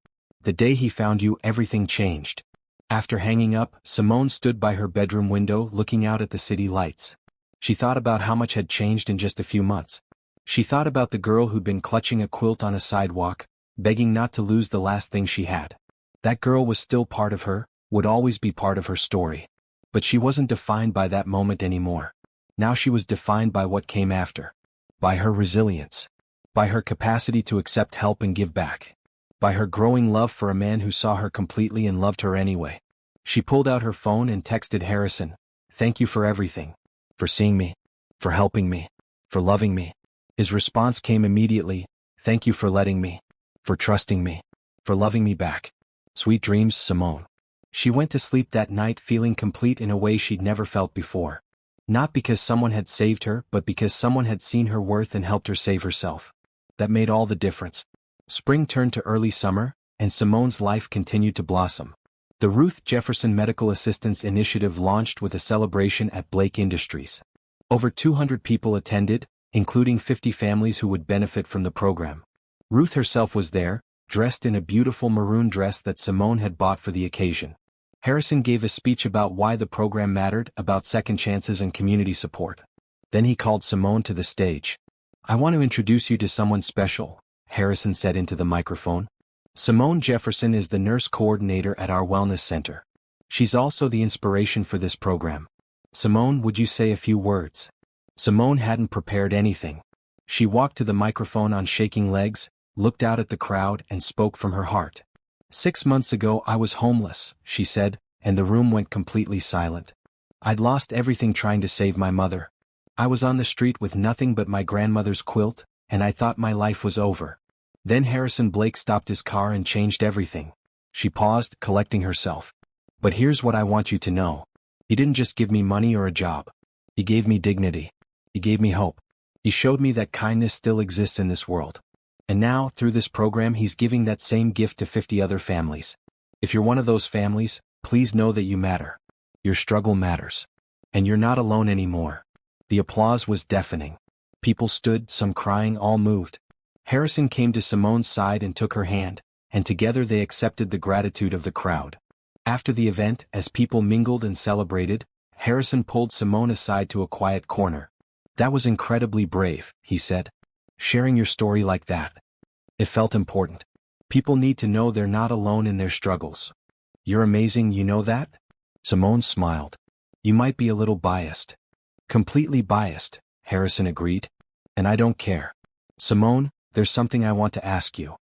The day he found you, everything changed. After hanging up, Simone stood by her bedroom window looking out at the city lights. She thought about how much had changed in just a few months. She thought about the girl who'd been clutching a quilt on a sidewalk, begging not to lose the last thing she had. That girl was still part of her, would always be part of her story. But she wasn't defined by that moment anymore. Now she was defined by what came after. By her resilience. By her capacity to accept help and give back. By her growing love for a man who saw her completely and loved her anyway. She pulled out her phone and texted Harrison, "Thank you for everything. For seeing me. For helping me. For loving me." His response came immediately, "Thank you for letting me. For trusting me. For loving me back. Sweet dreams, Simone." She went to sleep that night feeling complete in a way she'd never felt before. Not because someone had saved her, but because someone had seen her worth and helped her save herself. That made all the difference. Spring turned to early summer, and Simone's life continued to blossom. The Ruth Jefferson Medical Assistance Initiative launched with a celebration at Blake Industries. Over 200 people attended, including 50 families who would benefit from the program. Ruth herself was there, dressed in a beautiful maroon dress that Simone had bought for the occasion. Harrison gave a speech about why the program mattered, about second chances and community support. Then he called Simone to the stage. "I want to introduce you to someone special," Harrison said into the microphone. "Simone Jefferson is the nurse coordinator at our wellness center. She's also the inspiration for this program. Simone, would you say a few words?" Simone hadn't prepared anything. She walked to the microphone on shaking legs, looked out at the crowd, and spoke from her heart. "6 months ago I was homeless," she said, and the room went completely silent. "I'd lost everything trying to save my mother. I was on the street with nothing but my grandmother's quilt, and I thought my life was over. Then Harrison Blake stopped his car and changed everything." She paused, collecting herself. "But here's what I want you to know. He didn't just give me money or a job. He gave me dignity. He gave me hope. He showed me that kindness still exists in this world. And now, through this program, he's giving that same gift to 50 other families. If you're one of those families, please know that you matter. Your struggle matters. And you're not alone anymore." The applause was deafening. People stood, some crying, all moved. Harrison came to Simone's side and took her hand, and together they accepted the gratitude of the crowd. After the event, as people mingled and celebrated, Harrison pulled Simone aside to a quiet corner. "That was incredibly brave," he said. "Sharing your story like that. It felt important. People need to know they're not alone in their struggles. You're amazing, you know that?" Simone smiled. "You might be a little biased." "Completely biased," Harrison agreed. "And I don't care. Simone, there's something I want to ask you."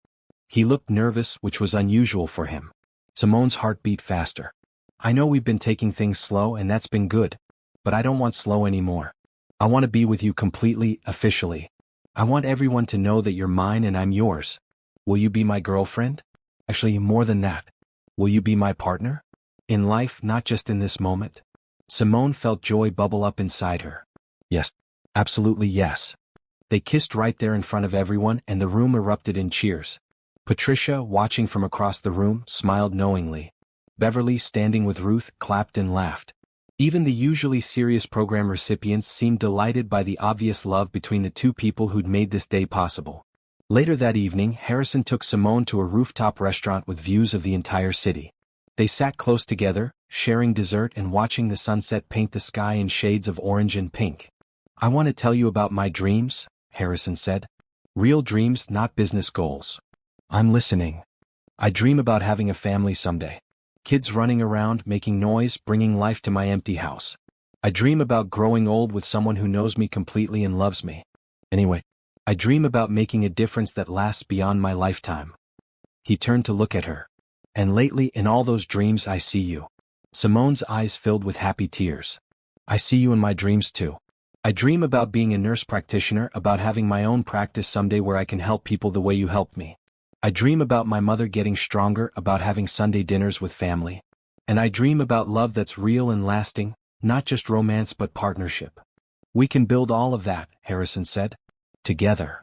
He looked nervous, which was unusual for him. Simone's heart beat faster. "I know we've been taking things slow and that's been good. But I don't want slow anymore. I want to be with you completely, officially. I want everyone to know that you're mine and I'm yours. Will you be my girlfriend? Actually, more than that. Will you be my partner? In life, not just in this moment." Simone felt joy bubble up inside her. "Yes. Absolutely yes." They kissed right there in front of everyone and the room erupted in cheers. Patricia, watching from across the room, smiled knowingly. Beverly, standing with Ruth, clapped and laughed. Even the usually serious program recipients seemed delighted by the obvious love between the two people who'd made this day possible. Later that evening, Harrison took Simone to a rooftop restaurant with views of the entire city. They sat close together, sharing dessert and watching the sunset paint the sky in shades of orange and pink. "I want to tell you about my dreams," Harrison said. "Real dreams, not business goals. I'm listening. I dream about having a family someday. Kids running around, making noise, bringing life to my empty house. I dream about growing old with someone who knows me completely and loves me. Anyway, I dream about making a difference that lasts beyond my lifetime." He turned to look at her. "And lately, in all those dreams, I see you." Simone's eyes filled with happy tears. "I see you in my dreams too. I dream about being a nurse practitioner, about having my own practice someday where I can help people the way you helped me. I dream about my mother getting stronger, about having Sunday dinners with family. And I dream about love that's real and lasting, not just romance but partnership. We can build all of that," Harrison said. "Together."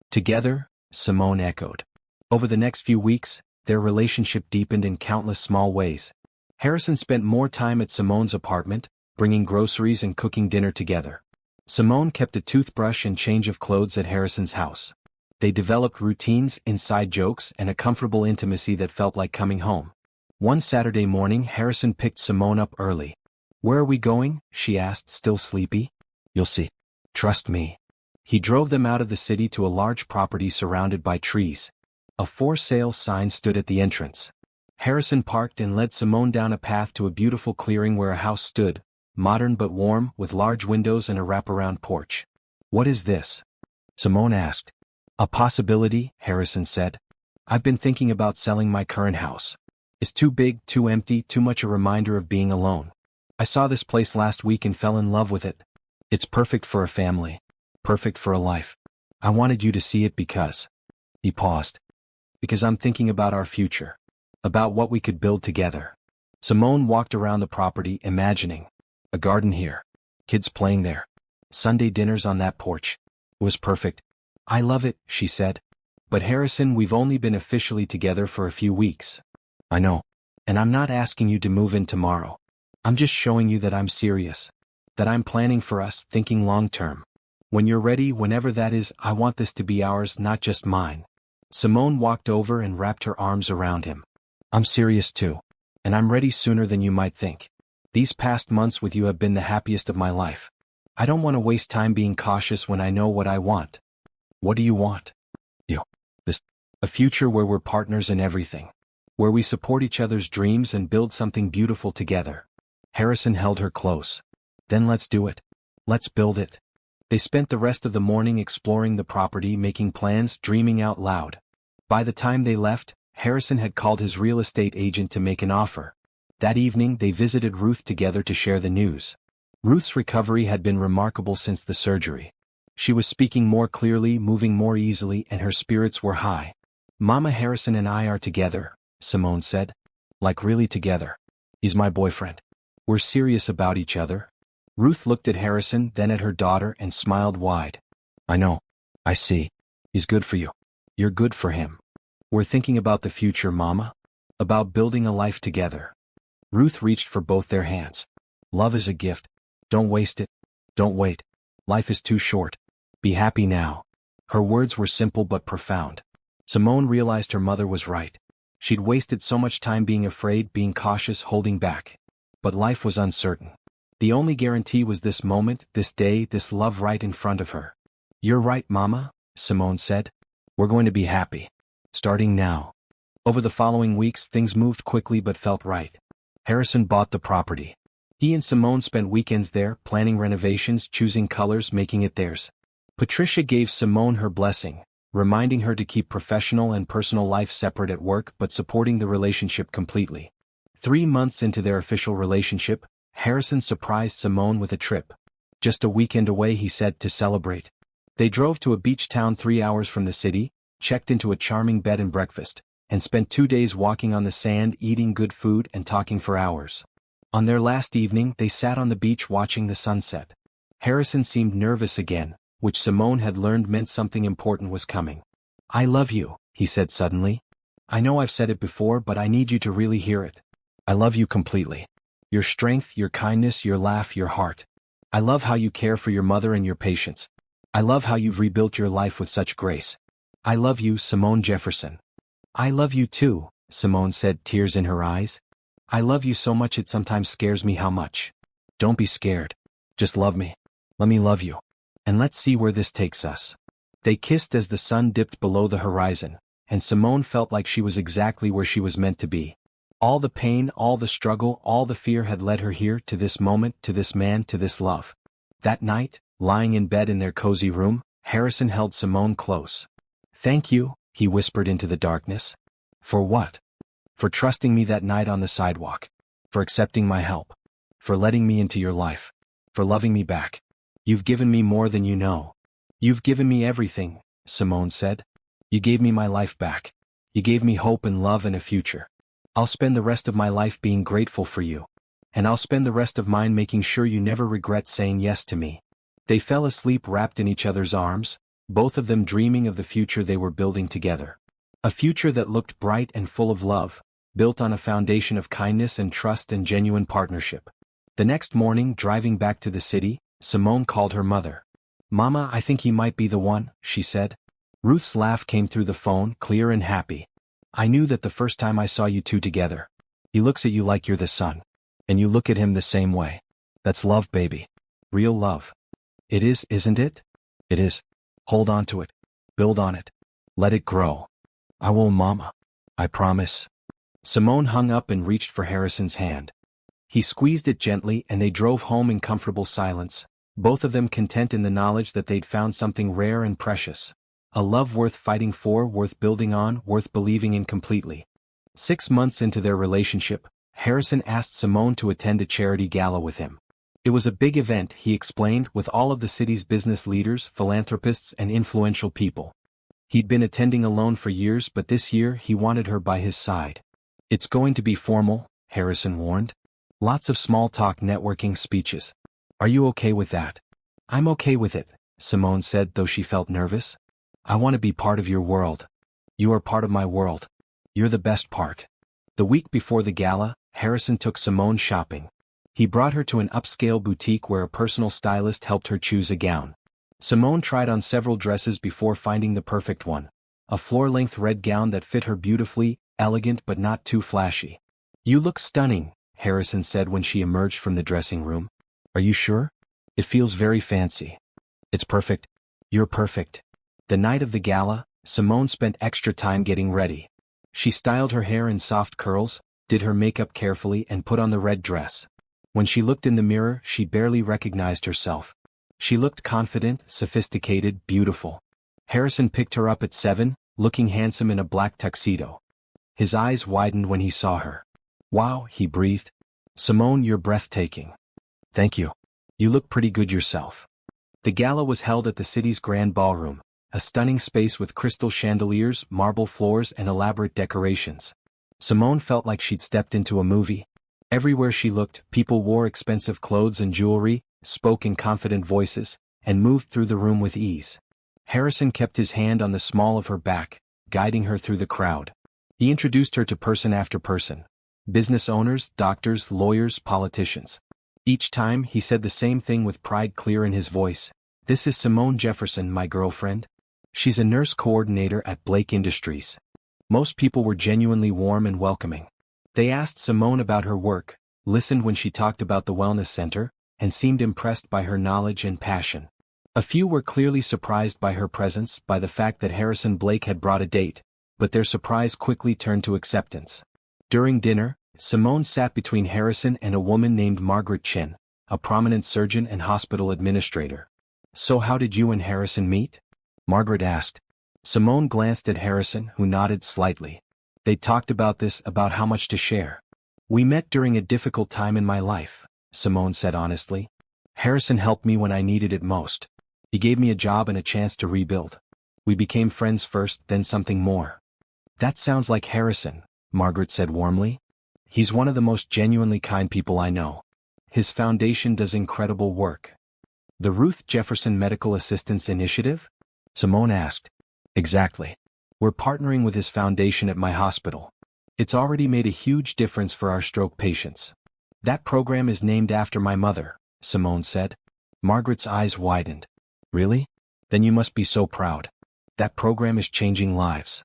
"Together," Simone echoed. Over the next few weeks, their relationship deepened in countless small ways. Harrison spent more time at Simone's apartment, bringing groceries and cooking dinner together. Simone kept a toothbrush and change of clothes at Harrison's house. They developed routines, inside jokes, and a comfortable intimacy that felt like coming home. One Saturday morning, Harrison picked Simone up early. "Where are we going?" she asked, still sleepy. "You'll see. Trust me." He drove them out of the city to a large property surrounded by trees. A for sale sign stood at the entrance. Harrison parked and led Simone down a path to a beautiful clearing where a house stood, modern but warm, with large windows and a wraparound porch. "What is this?" Simone asked. "A possibility," Harrison said. "I've been thinking about selling my current house. It's too big, too empty, too much a reminder of being alone. I saw this place last week and fell in love with it. It's perfect for a family. Perfect for a life. I wanted you to see it because..." He paused. "Because I'm thinking about our future. About what we could build together." Simone walked around the property, imagining. A garden here. Kids playing there. Sunday dinners on that porch. It was perfect. "I love it," she said. "But Harrison, we've only been officially together for a few weeks." "I know. And I'm not asking you to move in tomorrow. I'm just showing you that I'm serious. That I'm planning for us, thinking long term. When you're ready, whenever that is, I want this to be ours, not just mine." Simone walked over and wrapped her arms around him. "I'm serious too. And I'm ready sooner than you might think. These past months with you have been the happiest of my life. I don't want to waste time being cautious when I know what I want." "What do you want?" "You. This. A future where we're partners in everything. Where we support each other's dreams and build something beautiful together." Harrison held her close. "Then let's do it. Let's build it." They spent the rest of the morning exploring the property, making plans, dreaming out loud. By the time they left, Harrison had called his real estate agent to make an offer. That evening they visited Ruth together to share the news. Ruth's recovery had been remarkable since the surgery. She was speaking more clearly, moving more easily, and her spirits were high. "Mama, Harrison and I are together," Simone said. "Like really together. He's my boyfriend. We're serious about each other." Ruth looked at Harrison, then at her daughter, and smiled wide. "I know. I see. He's good for you. You're good for him. We're thinking about the future, Mama. About building a life together." Ruth reached for both their hands. "Love is a gift. Don't waste it. Don't wait. Life is too short. Be happy now." Her words were simple but profound. Simone realized her mother was right. She'd wasted so much time being afraid, being cautious, holding back. But life was uncertain. The only guarantee was this moment, this day, this love right in front of her. "You're right, Mama," Simone said. "We're going to be happy. Starting now." Over the following weeks, things moved quickly but felt right. Harrison bought the property. He and Simone spent weekends there, planning renovations, choosing colors, making it theirs. Patricia gave Simone her blessing, reminding her to keep professional and personal life separate at work but supporting the relationship completely. 3 months into their official relationship, Harrison surprised Simone with a trip. "Just a weekend away," he said, "to celebrate." They drove to a beach town 3 hours from the city, checked into a charming bed and breakfast, and spent 2 days walking on the sand, eating good food and talking for hours. On their last evening, they sat on the beach watching the sunset. Harrison seemed nervous again, which Simone had learned meant something important was coming. "I love you," he said suddenly. "I know I've said it before, but I need you to really hear it. I love you completely. Your strength, your kindness, your laugh, your heart. I love how you care for your mother and your patience. I love how you've rebuilt your life with such grace. I love you, Simone Jefferson." "I love you too," Simone said, tears in her eyes. "I love you so much it sometimes scares me how much." "Don't be scared. Just love me. Let me love you. And let's see where this takes us." They kissed as the sun dipped below the horizon, and Simone felt like she was exactly where she was meant to be. All the pain, all the struggle, all the fear had led her here, to this moment, to this man, to this love. That night, lying in bed in their cozy room, Harrison held Simone close. "Thank you," he whispered into the darkness. "For what?" "For trusting me that night on the sidewalk. For accepting my help. For letting me into your life. For loving me back. You've given me more than you know. You've given me everything," Simone said. "You gave me my life back. You gave me hope and love and a future. I'll spend the rest of my life being grateful for you. And I'll spend the rest of mine making sure you never regret saying yes to me." They fell asleep wrapped in each other's arms, both of them dreaming of the future they were building together. A future that looked bright and full of love, built on a foundation of kindness and trust and genuine partnership. The next morning, driving back to the city, Simone called her mother. "Mama, I think he might be the one," she said. Ruth's laugh came through the phone, clear and happy. "I knew that the first time I saw you two together. He looks at you like you're the sun. And you look at him the same way. That's love, baby. Real love. It is, isn't it? It is. Hold on to it. Build on it. Let it grow. I will, Mama. I promise." Simone hung up and reached for Harrison's hand. He squeezed it gently and they drove home in comfortable silence, both of them content in the knowledge that they'd found something rare and precious. A love worth fighting for, worth building on, worth believing in completely. 6 months into their relationship, Harrison asked Simone to attend a charity gala with him. It was a big event, he explained, with all of the city's business leaders, philanthropists, and influential people. He'd been attending alone for years, but this year he wanted her by his side. "It's going to be formal," Harrison warned. "Lots of small talk, networking speeches. Are you okay with that?" "I'm okay with it," Simone said, though she felt nervous. "I want to be part of your world. You are part of my world. You're the best part." The week before the gala, Harrison took Simone shopping. He brought her to an upscale boutique where a personal stylist helped her choose a gown. Simone tried on several dresses before finding the perfect one. A floor-length red gown that fit her beautifully, elegant but not too flashy. "You look stunning," Harrison said when she emerged from the dressing room. "Are you sure? It feels very fancy." "It's perfect. You're perfect." The night of the gala, Simone spent extra time getting ready. She styled her hair in soft curls, did her makeup carefully and put on the red dress. When she looked in the mirror, she barely recognized herself. She looked confident, sophisticated, beautiful. Harrison picked her up at 7, looking handsome in a black tuxedo. His eyes widened when he saw her. "Wow," he breathed. "Simone, you're breathtaking." "Thank you. You look pretty good yourself." The gala was held at the city's grand ballroom, a stunning space with crystal chandeliers, marble floors, and elaborate decorations. Simone felt like she'd stepped into a movie. Everywhere she looked, people wore expensive clothes and jewelry, spoke in confident voices, and moved through the room with ease. Harrison kept his hand on the small of her back, guiding her through the crowd. He introduced her to person after person. Business owners, doctors, lawyers, politicians. Each time, he said the same thing with pride clear in his voice. "This is Simone Jefferson, my girlfriend. She's a nurse coordinator at Blake Industries." Most people were genuinely warm and welcoming. They asked Simone about her work, listened when she talked about the wellness center, and seemed impressed by her knowledge and passion. A few were clearly surprised by her presence, by the fact that Harrison Blake had brought a date, but their surprise quickly turned to acceptance. During dinner, Simone sat between Harrison and a woman named Margaret Chin, a prominent surgeon and hospital administrator. "So how did you and Harrison meet?" Margaret asked. Simone glanced at Harrison, who nodded slightly. They talked about how much to share. "We met during a difficult time in my life," Simone said honestly. "Harrison helped me when I needed it most. He gave me a job and a chance to rebuild. We became friends first, then something more." "That sounds like Harrison," Margaret said warmly. "He's one of the most genuinely kind people I know. His foundation does incredible work." "The Ruth Jefferson Medical Assistance Initiative?" Simone asked. "Exactly. We're partnering with his foundation at my hospital. It's already made a huge difference for our stroke patients." "That program is named after my mother," Simone said. Margaret's eyes widened. "Really? Then you must be so proud. That program is changing lives."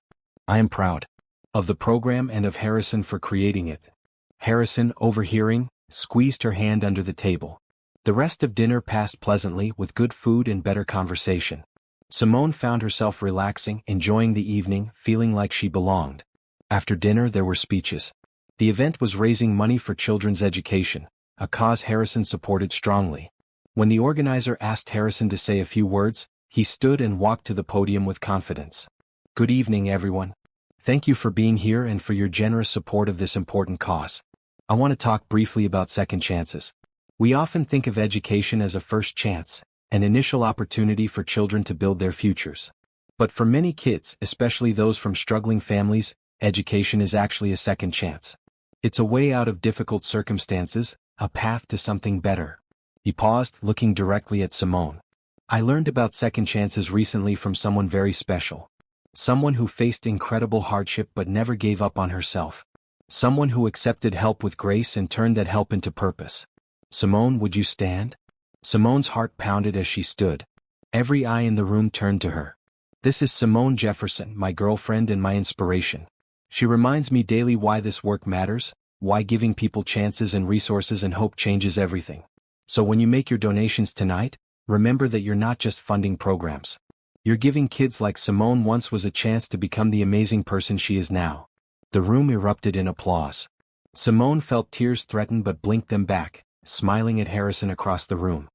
"I am proud of the program and of Harrison for creating it." Harrison, overhearing, squeezed her hand under the table. The rest of dinner passed pleasantly, with good food and better conversation. Simone found herself relaxing, enjoying the evening, feeling like she belonged. After dinner there were speeches. The event was raising money for children's education, a cause Harrison supported strongly. When the organizer asked Harrison to say a few words, he stood and walked to the podium with confidence. "Good evening, everyone. Thank you for being here and for your generous support of this important cause. I want to talk briefly about second chances. We often think of education as a first chance, an initial opportunity for children to build their futures. But for many kids, especially those from struggling families, education is actually a second chance. It's a way out of difficult circumstances, a path to something better." He paused, looking directly at Simone. "I learned about second chances recently from someone very special. Someone who faced incredible hardship but never gave up on herself. Someone who accepted help with grace and turned that help into purpose. Simone, would you stand?" Simone's heart pounded as she stood. Every eye in the room turned to her. This is Simone Jefferson, my girlfriend and my inspiration. She reminds me daily why this work matters, why giving people chances and resources and hope changes everything. So when you make your donations tonight, remember that you're not just funding programs. You're giving kids like Simone once was a chance to become the amazing person she is now. The room erupted in applause. Simone felt tears threaten but blinked them back, smiling at Harrison across the room.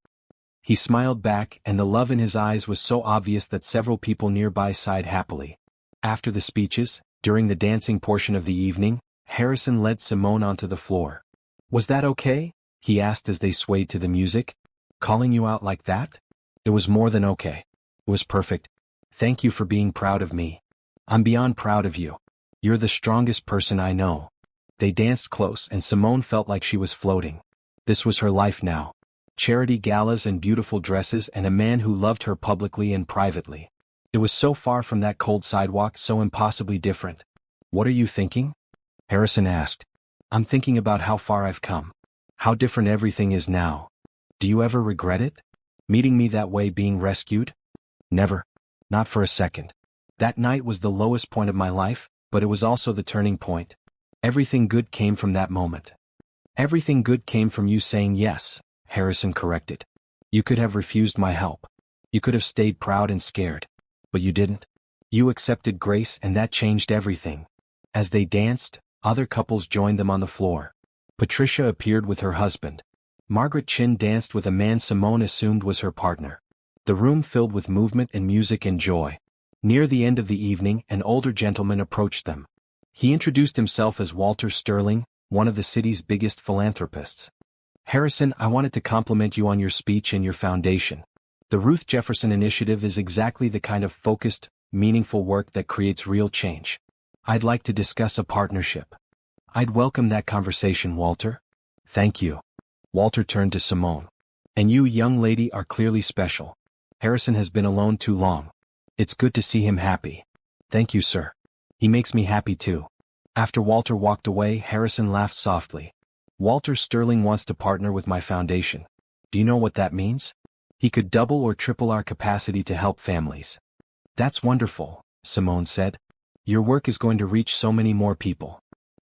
He smiled back, and the love in his eyes was so obvious that several people nearby sighed happily. After the speeches, during the dancing portion of the evening, Harrison led Simone onto the floor. "Was that okay?" he asked as they swayed to the music. "Calling you out like that?" "It was more than okay. It was perfect. Thank you for being proud of me. I'm beyond proud of you. You're the strongest person I know." They danced close and Simone felt like she was floating. This was her life now. Charity galas and beautiful dresses and a man who loved her publicly and privately. It was so far from that cold sidewalk, so impossibly different. "What are you thinking?" Harrison asked. "I'm thinking about how far I've come. How different everything is now. Do you ever regret it? Meeting me that way, being rescued?" "Never. Not for a second. That night was the lowest point of my life, but it was also the turning point. Everything good came from that moment." "Everything good came from you saying yes," Harrison corrected. "You could have refused my help. You could have stayed proud and scared. But you didn't. You accepted grace, and that changed everything." As they danced, other couples joined them on the floor. Patricia appeared with her husband. Margaret Chin danced with a man Simone assumed was her partner. The room filled with movement and music and joy. Near the end of the evening, an older gentleman approached them. He introduced himself as Walter Sterling, one of the city's biggest philanthropists. "Harrison, I wanted to compliment you on your speech and your foundation. The Ruth Jefferson Initiative is exactly the kind of focused, meaningful work that creates real change. I'd like to discuss a partnership." "I'd welcome that conversation, Walter." "Thank you." Walter turned to Simone. "And you, young lady, are clearly special. Harrison has been alone too long. It's good to see him happy." "Thank you, sir. He makes me happy too." After Walter walked away, Harrison laughed softly. "Walter Sterling wants to partner with my foundation. Do you know what that means? He could double or triple our capacity to help families." "That's wonderful," Simone said. "Your work is going to reach so many more people."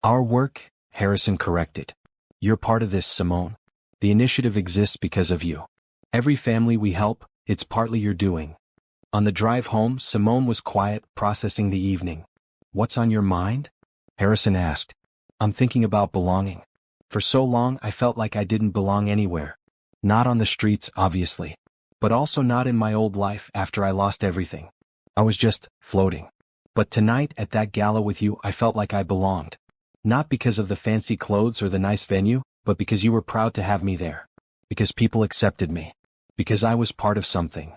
"Our work," Harrison corrected. "You're part of this, Simone. The initiative exists because of you. Every family we help, it's partly your doing." On the drive home, Simone was quiet, processing the evening. "What's on your mind?" Harrison asked. "I'm thinking about belonging. For so long I felt like I didn't belong anywhere. Not on the streets, obviously. But also not in my old life after I lost everything. I was just floating. But tonight at that gala with you, I felt like I belonged. Not because of the fancy clothes or the nice venue, but because you were proud to have me there. Because people accepted me. Because I was part of something."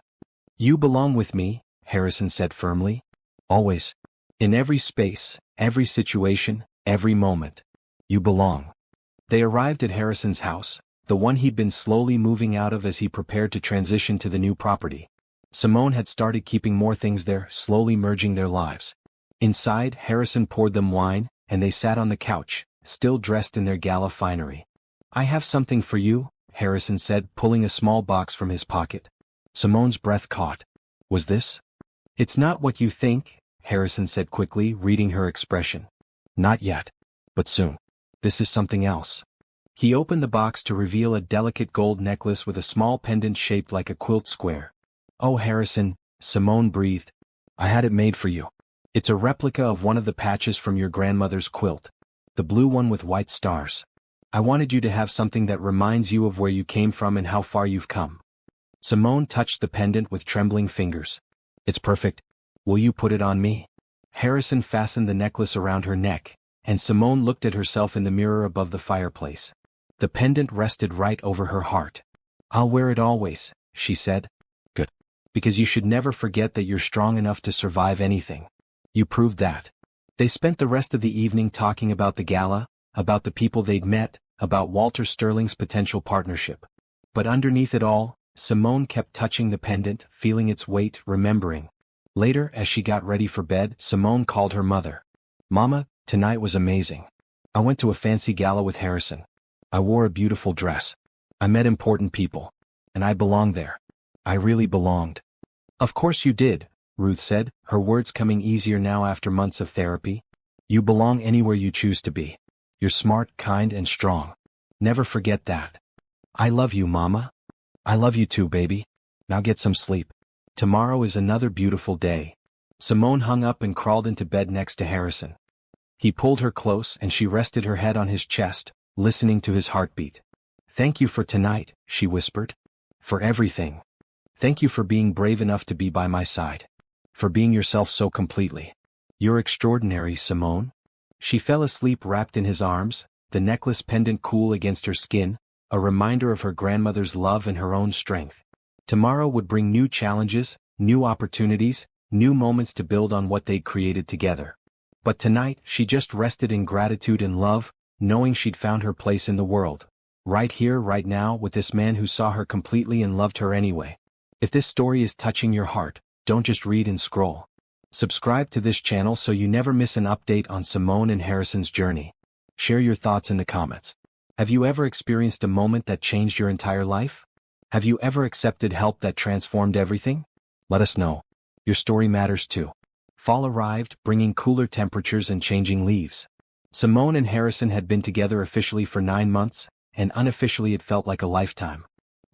"You belong with me," Harrison said firmly. "Always. In every space, every situation, every moment. You belong." They arrived at Harrison's house, the one he'd been slowly moving out of as he prepared to transition to the new property. Simone had started keeping more things there, slowly merging their lives. Inside, Harrison poured them wine, and they sat on the couch, still dressed in their gala finery. "I have something for you," Harrison said, pulling a small box from his pocket. Simone's breath caught. "Was this?" "It's not what you think," Harrison said quickly, reading her expression. "Not yet. But soon. This is something else." He opened the box to reveal a delicate gold necklace with a small pendant shaped like a quilt square. "Oh, Harrison," Simone breathed. "I had it made for you. It's a replica of one of the patches from your grandmother's quilt. The blue one with white stars. I wanted you to have something that reminds you of where you came from and how far you've come." Simone touched the pendant with trembling fingers. "It's perfect. Will you put it on me?" Harrison fastened the necklace around her neck, and Simone looked at herself in the mirror above the fireplace. The pendant rested right over her heart. "I'll wear it always," she said. "Good. Because you should never forget that you're strong enough to survive anything. You proved that." They spent the rest of the evening talking about the gala, about the people they'd met, about Walter Sterling's potential partnership. But underneath it all, Simone kept touching the pendant, feeling its weight, remembering. Later, as she got ready for bed, Simone called her mother. "Mama, tonight was amazing. I went to a fancy gala with Harrison. I wore a beautiful dress. I met important people. And I belonged there. I really belonged. Of course you did, Ruth said, her words coming easier now after months of therapy. You belong anywhere you choose to be. You're smart, kind, and strong. Never forget that. I love you, Mama. I love you too, baby. Now get some sleep. Tomorrow is another beautiful day. Simone hung up and crawled into bed next to Harrison. He pulled her close and she rested her head on his chest, listening to his heartbeat. Thank you for tonight, she whispered. For everything. Thank you for being brave enough to be by my side. For being yourself so completely. You're extraordinary, Simone. She fell asleep wrapped in his arms, the necklace pendant cool against her skin, a reminder of her grandmother's love and her own strength. Tomorrow would bring new challenges, new opportunities, new moments to build on what they'd created together. But tonight, she just rested in gratitude and love, knowing she'd found her place in the world. Right here, right now, with this man who saw her completely and loved her anyway. If this story is touching your heart, don't just read and scroll. Subscribe to this channel so you never miss an update on Simone and Harrison's journey. Share your thoughts in the comments. Have you ever experienced a moment that changed your entire life? Have you ever accepted help that transformed everything? Let us know. Your story matters too. Fall arrived, bringing cooler temperatures and changing leaves. Simone and Harrison had been together officially for 9 months, and unofficially it felt like a lifetime.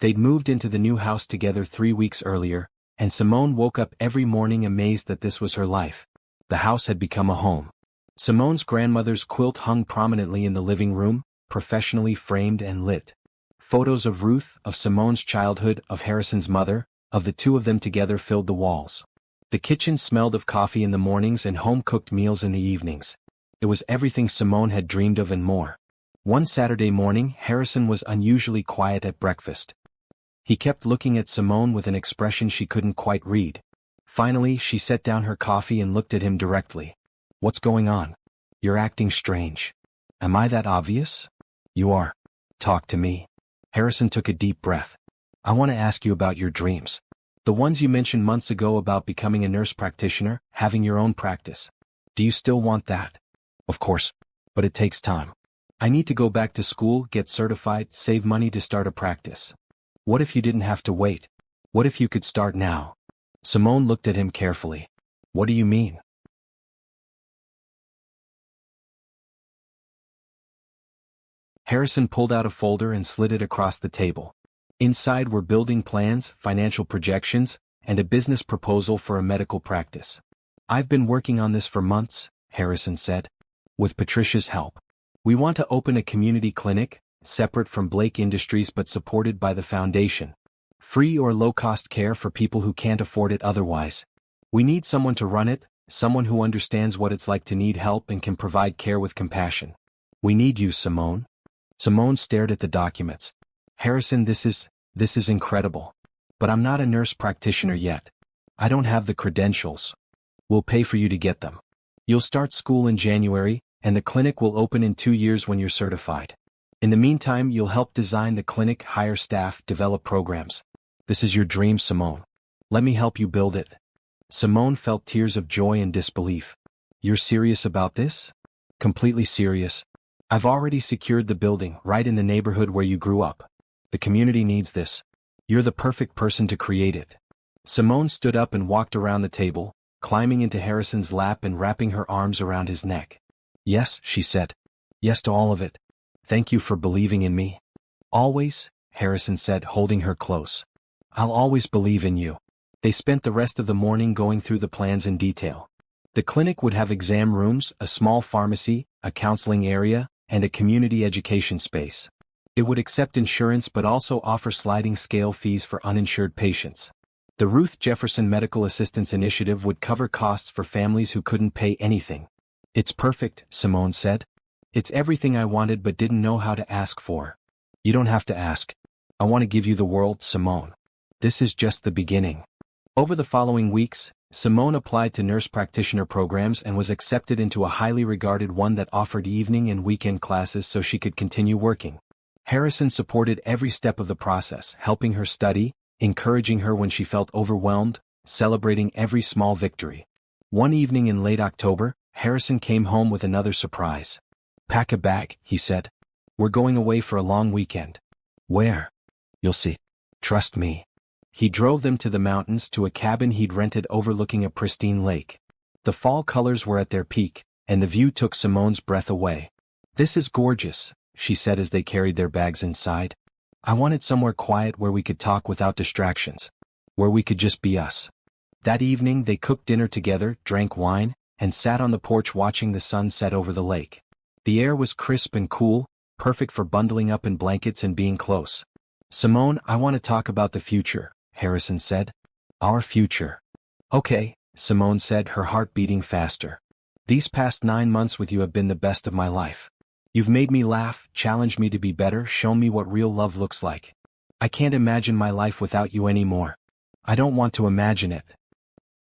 They'd moved into the new house together 3 weeks earlier, and Simone woke up every morning amazed that this was her life. The house had become a home. Simone's grandmother's quilt hung prominently in the living room, professionally framed and lit. Photos of Ruth, of Simone's childhood, of Harrison's mother, of the two of them together filled the walls. The kitchen smelled of coffee in the mornings and home-cooked meals in the evenings. It was everything Simone had dreamed of and more. One Saturday morning, Harrison was unusually quiet at breakfast. He kept looking at Simone with an expression she couldn't quite read. Finally, she set down her coffee and looked at him directly. What's going on? You're acting strange. Am I that obvious? You are. Talk to me. Harrison took a deep breath. I want to ask you about your dreams. The ones you mentioned months ago about becoming a nurse practitioner, having your own practice. Do you still want that? Of course. But it takes time. I need to go back to school, get certified, save money to start a practice. What if you didn't have to wait? What if you could start now? Simone looked at him carefully. What do you mean? Harrison pulled out a folder and slid it across the table. Inside were building plans, financial projections, and a business proposal for a medical practice. I've been working on this for months, Harrison said. With Patricia's help. We want to open a community clinic, separate from Blake Industries but supported by the foundation. Free or low-cost care for people who can't afford it otherwise. We need someone to run it, someone who understands what it's like to need help and can provide care with compassion. We need you, Simone. Simone stared at the documents. Harrison, this is incredible. But I'm not a nurse practitioner yet. I don't have the credentials. We'll pay for you to get them. You'll start school in January, and the clinic will open in 2 years when you're certified. In the meantime, you'll help design the clinic, hire staff, develop programs. This is your dream, Simone. Let me help you build it. Simone felt tears of joy and disbelief. You're serious about this? Completely serious. I've already secured the building, right in the neighborhood where you grew up. The community needs this. You're the perfect person to create it. Simone stood up and walked around the table, climbing into Harrison's lap and wrapping her arms around his neck. Yes, she said. Yes to all of it. Thank you for believing in me. Always, Harrison said, holding her close. I'll always believe in you. They spent the rest of the morning going through the plans in detail. The clinic would have exam rooms, a small pharmacy, a counseling area, and a community education space. It would accept insurance but also offer sliding scale fees for uninsured patients. The Ruth Jefferson Medical Assistance Initiative would cover costs for families who couldn't pay anything. It's perfect, Simone said. It's everything I wanted but didn't know how to ask for. You don't have to ask. I want to give you the world, Simone. This is just the beginning. Over the following weeks, Simone applied to nurse practitioner programs and was accepted into a highly regarded one that offered evening and weekend classes so she could continue working. Harrison supported every step of the process, helping her study, encouraging her when she felt overwhelmed, celebrating every small victory. One evening in late October, Harrison came home with another surprise. Pack a bag, he said. We're going away for a long weekend. Where? You'll see. Trust me. He drove them to the mountains to a cabin he'd rented overlooking a pristine lake. The fall colors were at their peak, and the view took Simone's breath away. This is gorgeous, she said as they carried their bags inside. I wanted somewhere quiet where we could talk without distractions. Where we could just be us. That evening they cooked dinner together, drank wine, and sat on the porch watching the sun set over the lake. The air was crisp and cool, perfect for bundling up in blankets and being close. Simone, I want to talk about the future, Harrison said. Our future. Okay, Simone said, her heart beating faster. These past 9 months with you have been the best of my life. You've made me laugh, challenged me to be better, shown me what real love looks like. I can't imagine my life without you anymore. I don't want to imagine it.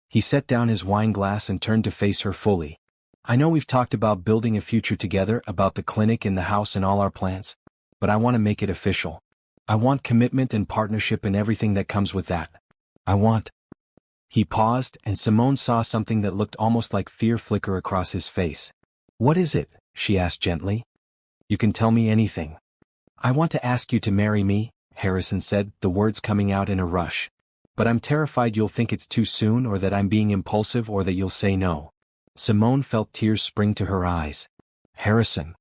He set down his wine glass and turned to face her fully. I know we've talked about building a future together, about the clinic and the house and all our plans, but I want to make it official. I want commitment and partnership and everything that comes with that. I want. He paused, and Simone saw something that looked almost like fear flicker across his face. What is it? She asked gently. You can tell me anything. I want to ask you to marry me, Harrison said, the words coming out in a rush. But I'm terrified you'll think it's too soon, or that I'm being impulsive, or that you'll say no. Simone felt tears spring to her eyes. Harrison.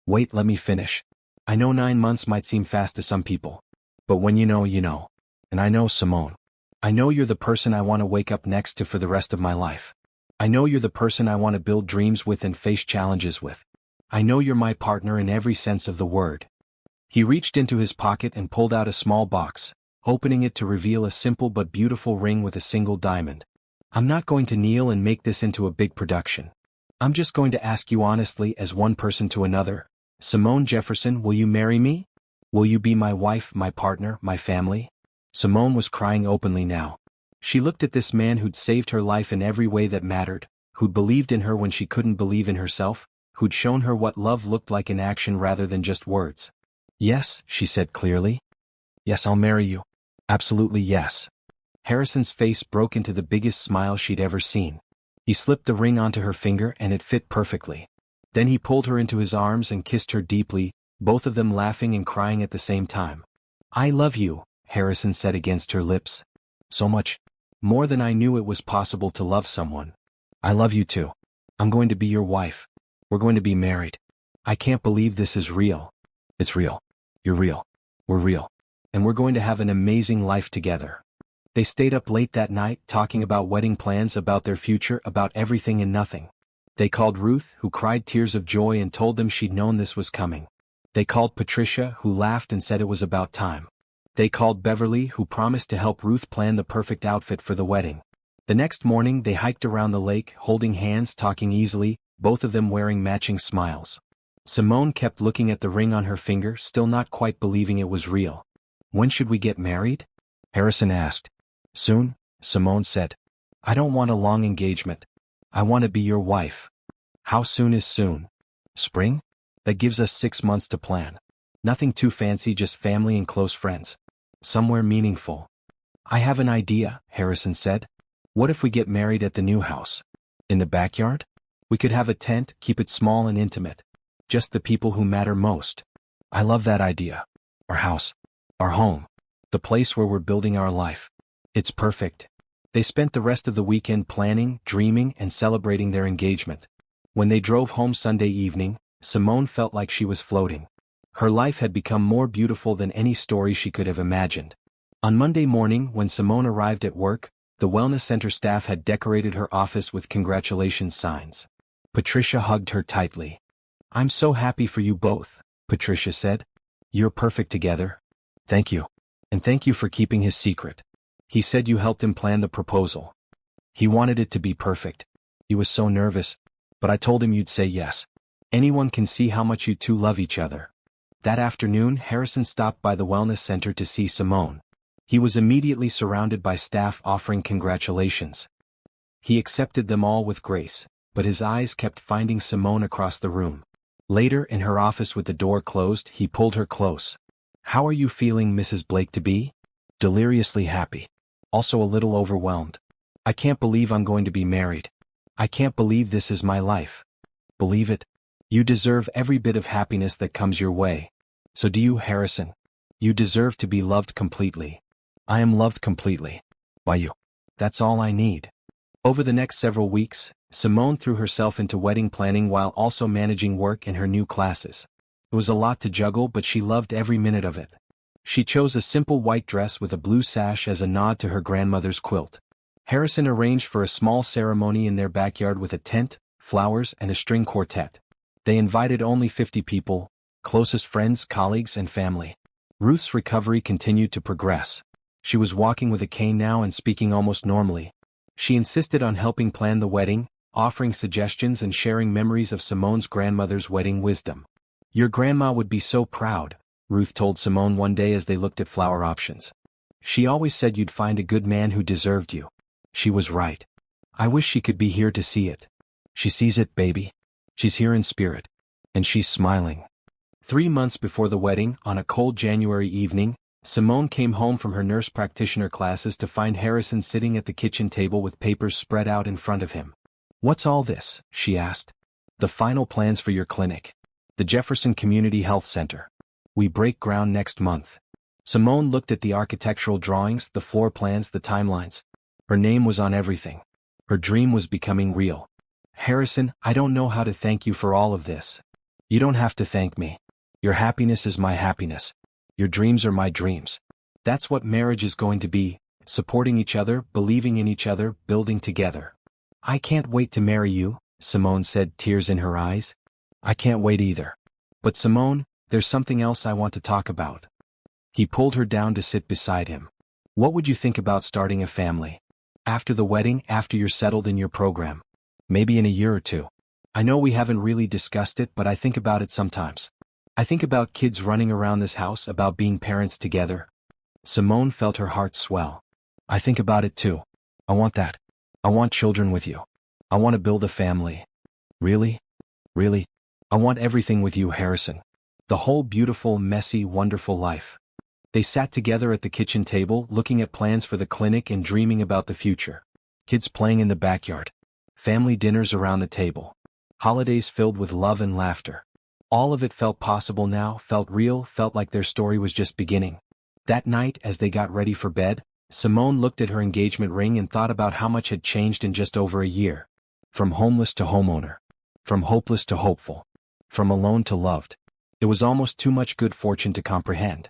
Wait, let me finish. I know 9 months might seem fast to some people. But when you know, you know. And I know, Simone. I know you're the person I want to wake up next to for the rest of my life. I know you're the person I want to build dreams with and face challenges with. I know you're my partner in every sense of the word. He reached into his pocket and pulled out a small box, opening it to reveal a simple but beautiful ring with a single diamond. I'm not going to kneel and make this into a big production. I'm just going to ask you honestly as one person to another. Simone Jefferson, will you marry me? Will you be my wife, my partner, my family? Simone was crying openly now. She looked at this man who'd saved her life in every way that mattered, who'd believed in her when she couldn't believe in herself, who'd shown her what love looked like in action rather than just words. Yes, she said clearly. Yes, I'll marry you. Absolutely yes. Harrison's face broke into the biggest smile she'd ever seen. He slipped the ring onto her finger and it fit perfectly. Then he pulled her into his arms and kissed her deeply, both of them laughing and crying at the same time. I love you, Harrison said against her lips. So much. More than I knew it was possible to love someone. I love you too. I'm going to be your wife. We're going to be married. I can't believe this is real. It's real. You're real. We're real. And we're going to have an amazing life together. They stayed up late that night talking about wedding plans, about their future, about everything and nothing. They called Ruth, who cried tears of joy and told them she'd known this was coming. They called Patricia, who laughed and said it was about time. They called Beverly, who promised to help Ruth plan the perfect outfit for the wedding. The next morning they hiked around the lake, holding hands, talking easily, both of them wearing matching smiles. Simone kept looking at the ring on her finger, still not quite believing it was real. When should we get married? Harrison asked. Soon, Simone said. I don't want a long engagement. I want to be your wife. How soon is soon? Spring? That gives us 6 months to plan. Nothing too fancy, just family and close friends. Somewhere meaningful. I have an idea, Harrison said. What if we get married at the new house? In the backyard? We could have a tent, keep it small and intimate. Just the people who matter most. I love that idea. Our house. Our home. The place where we're building our life. It's perfect. They spent the rest of the weekend planning, dreaming, and celebrating their engagement. When they drove home Sunday evening, Simone felt like she was floating. Her life had become more beautiful than any story she could have imagined. On Monday morning, when Simone arrived at work, the wellness center staff had decorated her office with congratulations signs. Patricia hugged her tightly. I'm so happy for you both, Patricia said. You're perfect together. Thank you. And thank you for keeping his secret. He said you helped him plan the proposal. He wanted it to be perfect. He was so nervous, but I told him you'd say yes. Anyone can see how much you two love each other. That afternoon, Harrison stopped by the wellness center to see Simone. He was immediately surrounded by staff offering congratulations. He accepted them all with grace, but his eyes kept finding Simone across the room. Later, in her office with the door closed, he pulled her close. How are you feeling, Mrs. Blake-to-be? Deliriously happy. Also a little overwhelmed. I can't believe I'm going to be married. I can't believe this is my life. Believe it? You deserve every bit of happiness that comes your way. So do you, Harrison. You deserve to be loved completely. I am loved completely. By you. That's all I need. Over the next several weeks, Simone threw herself into wedding planning while also managing work in her new classes. It was a lot to juggle, but she loved every minute of it. She chose a simple white dress with a blue sash as a nod to her grandmother's quilt. Harrison arranged for a small ceremony in their backyard with a tent, flowers, and a string quartet. They invited only 50 people, closest friends, colleagues, and family. Ruth's recovery continued to progress. She was walking with a cane now and speaking almost normally. She insisted on helping plan the wedding, offering suggestions and sharing memories of Simone's grandmother's wedding wisdom. Your grandma would be so proud, Ruth told Simone one day as they looked at flower options. She always said you'd find a good man who deserved you. She was right. I wish she could be here to see it. She sees it, baby. She's here in spirit. And she's smiling. 3 months before the wedding, on a cold January evening, Simone came home from her nurse practitioner classes to find Harrison sitting at the kitchen table with papers spread out in front of him. What's all this? She asked. The final plans for your clinic. The Jefferson Community Health Center. We break ground next month. Simone looked at the architectural drawings, the floor plans, the timelines. Her name was on everything. Her dream was becoming real. Harrison, I don't know how to thank you for all of this. You don't have to thank me. Your happiness is my happiness. Your dreams are my dreams. That's what marriage is going to be, supporting each other, believing in each other, building together. I can't wait to marry you, Simone said, tears in her eyes. I can't wait either. But Simone, there's something else I want to talk about. He pulled her down to sit beside him. What would you think about starting a family? After the wedding, after you're settled in your program. Maybe in a year or two. I know we haven't really discussed it, but I think about it sometimes. I think about kids running around this house, about being parents together. Simone felt her heart swell. I think about it too. I want that. I want children with you. I want to build a family. Really? Really? I want everything with you, Harrison. The whole beautiful, messy, wonderful life. They sat together at the kitchen table, looking at plans for the clinic and dreaming about the future. Kids playing in the backyard. Family dinners around the table. Holidays filled with love and laughter. All of it felt possible now, felt real, felt like their story was just beginning. That night, as they got ready for bed, Simone looked at her engagement ring and thought about how much had changed in just over a year. From homeless to homeowner. From hopeless to hopeful. From alone to loved. It was almost too much good fortune to comprehend.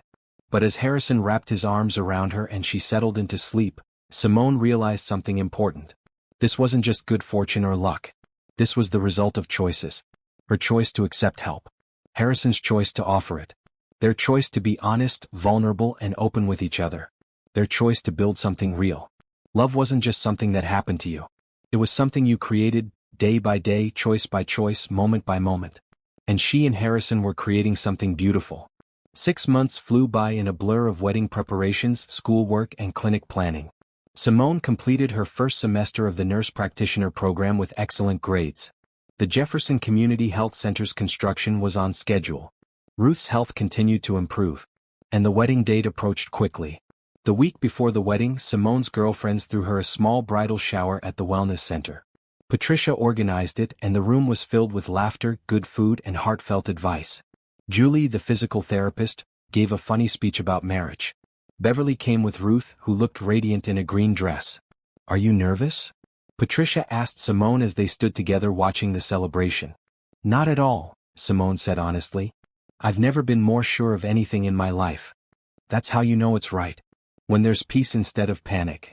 But as Harrison wrapped his arms around her and she settled into sleep, Simone realized something important. This wasn't just good fortune or luck. This was the result of choices. Her choice to accept help. Harrison's choice to offer it. Their choice to be honest, vulnerable, and open with each other. Their choice to build something real. Love wasn't just something that happened to you. It was something you created, day by day, choice by choice, moment by moment. And she and Harrison were creating something beautiful. 6 months flew by in a blur of wedding preparations, schoolwork, and clinic planning. Simone completed her first semester of the nurse practitioner program with excellent grades. The Jefferson Community Health Center's construction was on schedule. Ruth's health continued to improve. And the wedding date approached quickly. The week before the wedding, Simone's girlfriends threw her a small bridal shower at the wellness center. Patricia organized it, and the room was filled with laughter, good food, and heartfelt advice. Julie, the physical therapist, gave a funny speech about marriage. Beverly came with Ruth, who looked radiant in a green dress. Are you nervous? Patricia asked Simone as they stood together watching the celebration. Not at all, Simone said honestly. I've never been more sure of anything in my life. That's how you know it's right. When there's peace instead of panic.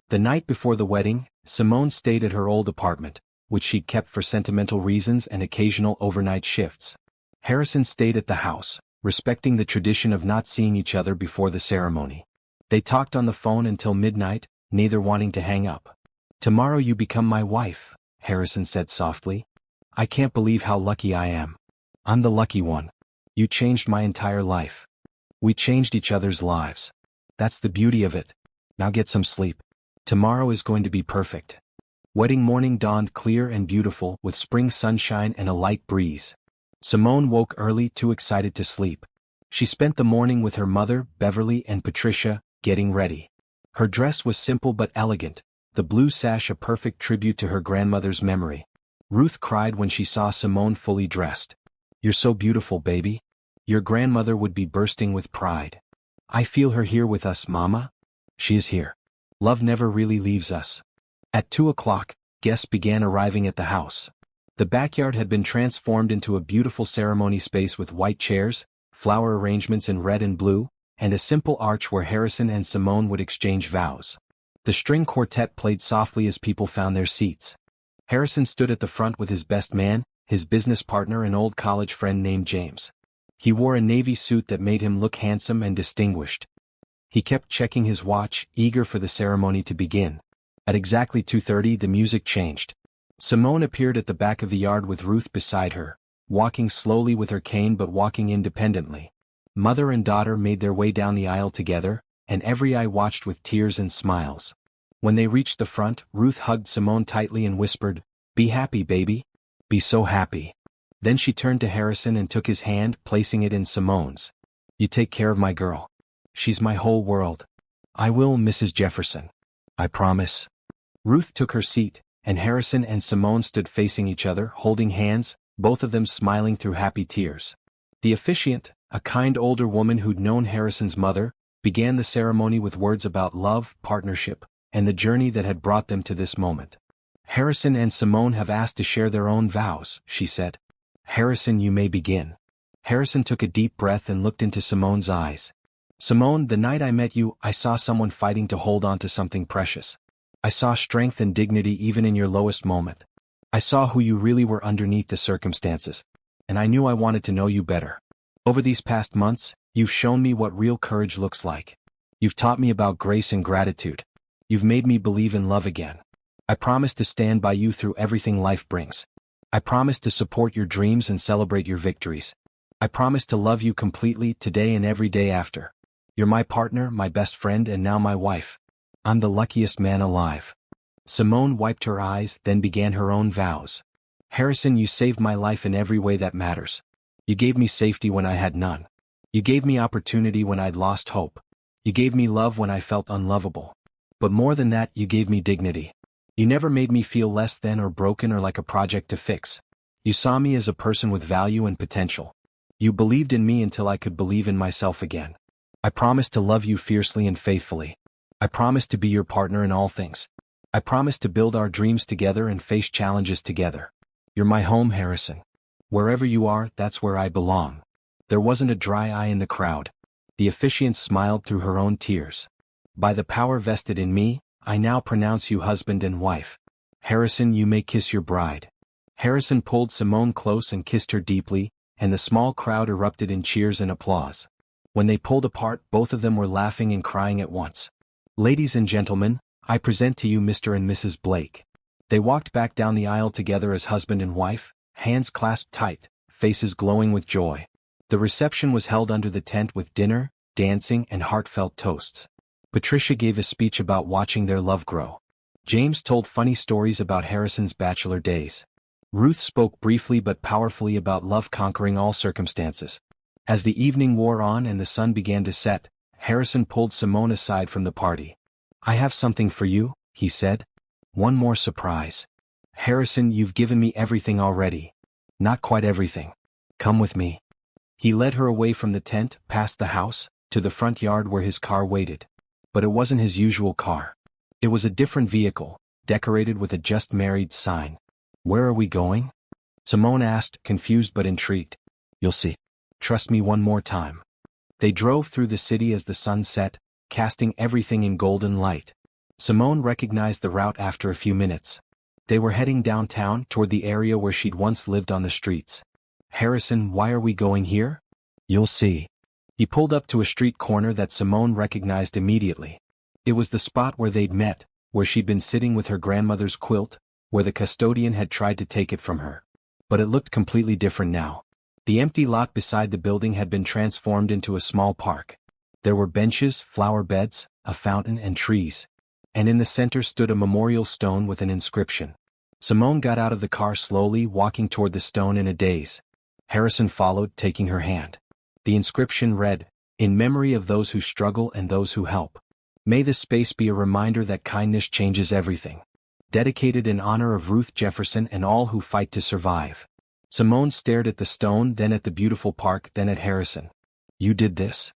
The night before the wedding, Simone stayed at her old apartment, which she'd kept for sentimental reasons and occasional overnight shifts. Harrison stayed at the house, respecting the tradition of not seeing each other before the ceremony. They talked on the phone until midnight, neither wanting to hang up. Tomorrow you become my wife, Harrison said softly. I can't believe how lucky I am. I'm the lucky one. You changed my entire life. We changed each other's lives. That's the beauty of it. Now get some sleep. Tomorrow is going to be perfect. Wedding morning dawned clear and beautiful, with spring sunshine and a light breeze. Simone woke early, too excited to sleep. She spent the morning with her mother, Beverly, and Patricia, getting ready. Her dress was simple but elegant, the blue sash a perfect tribute to her grandmother's memory. Ruth cried when she saw Simone fully dressed. You're so beautiful, baby. Your grandmother would be bursting with pride. I feel her here with us, Mama. She is here. Love never really leaves us. At 2 o'clock, guests began arriving at the house. The backyard had been transformed into a beautiful ceremony space with white chairs, flower arrangements in red and blue, and a simple arch where Harrison and Simone would exchange vows. The string quartet played softly as people found their seats. Harrison stood at the front with his best man, his business partner, an old college friend named James. He wore a navy suit that made him look handsome and distinguished. He kept checking his watch, eager for the ceremony to begin. At exactly 2:30, the music changed. Simone appeared at the back of the yard with Ruth beside her, walking slowly with her cane but walking independently. Mother and daughter made their way down the aisle together, and every eye watched with tears and smiles. When they reached the front, Ruth hugged Simone tightly and whispered, "Be happy, baby. Be so happy." Then she turned to Harrison and took his hand, placing it in Simone's. "You take care of my girl. She's my whole world." "I will, Mrs. Jefferson. I promise." Ruth took her seat, and Harrison and Simone stood facing each other, holding hands, both of them smiling through happy tears. The officiant, a kind older woman who'd known Harrison's mother, began the ceremony with words about love, partnership, and the journey that had brought them to this moment. "Harrison and Simone have asked to share their own vows," she said. "Harrison, you may begin." Harrison took a deep breath and looked into Simone's eyes. "Simone, the night I met you, I saw someone fighting to hold on to something precious. I saw strength and dignity even in your lowest moment. I saw who you really were underneath the circumstances, and I knew I wanted to know you better. Over these past months, you've shown me what real courage looks like. You've taught me about grace and gratitude. You've made me believe in love again. I promise to stand by you through everything life brings. I promise to support your dreams and celebrate your victories. I promise to love you completely today and every day after. You're my partner, my best friend, and now my wife. I'm the luckiest man alive." Simone wiped her eyes, then began her own vows. "Harrison, you saved my life in every way that matters. You gave me safety when I had none. You gave me opportunity when I'd lost hope. You gave me love when I felt unlovable. But more than that, you gave me dignity. You never made me feel less than or broken or like a project to fix. You saw me as a person with value and potential. You believed in me until I could believe in myself again. I promise to love you fiercely and faithfully. I promise to be your partner in all things. I promise to build our dreams together and face challenges together. You're my home, Harrison. Wherever you are, that's where I belong." There wasn't a dry eye in the crowd. The officiant smiled through her own tears. "By the power vested in me, I now pronounce you husband and wife. Harrison, you may kiss your bride." Harrison pulled Simone close and kissed her deeply, and the small crowd erupted in cheers and applause. When they pulled apart, both of them were laughing and crying at once. "Ladies and gentlemen, I present to you Mr. and Mrs. Blake." They walked back down the aisle together as husband and wife, hands clasped tight, faces glowing with joy. The reception was held under the tent with dinner, dancing, and heartfelt toasts. Patricia gave a speech about watching their love grow. James told funny stories about Harrison's bachelor days. Ruth spoke briefly but powerfully about love conquering all circumstances. As the evening wore on and the sun began to set, Harrison pulled Simone aside from the party. "I have something for you," he said. "One more surprise. Harrison, you've given me everything already. Not quite everything. Come with me." He led her away from the tent, past the house, to the front yard where his car waited. But it wasn't his usual car. It was a different vehicle, decorated with a "Just Married" sign. "Where are we going?" Simone asked, confused but intrigued. "You'll see. Trust me one more time." They drove through the city as the sun set, casting everything in golden light. Simone recognized the route after a few minutes. They were heading downtown toward the area where she'd once lived on the streets. "Harrison, why are we going here?" "You'll see." He pulled up to a street corner that Simone recognized immediately. It was the spot where they'd met, where she'd been sitting with her grandmother's quilt, where the custodian had tried to take it from her. But it looked completely different now. The empty lot beside the building had been transformed into a small park. There were benches, flower beds, a fountain, and trees. And in the center stood a memorial stone with an inscription. Simone got out of the car slowly, walking toward the stone in a daze. Harrison followed, taking her hand. The inscription read, "In memory of those who struggle and those who help. May this space be a reminder that kindness changes everything. Dedicated in honor of Ruth Jefferson and all who fight to survive." Simone stared at the stone, then at the beautiful park, then at Harrison. "You did this?"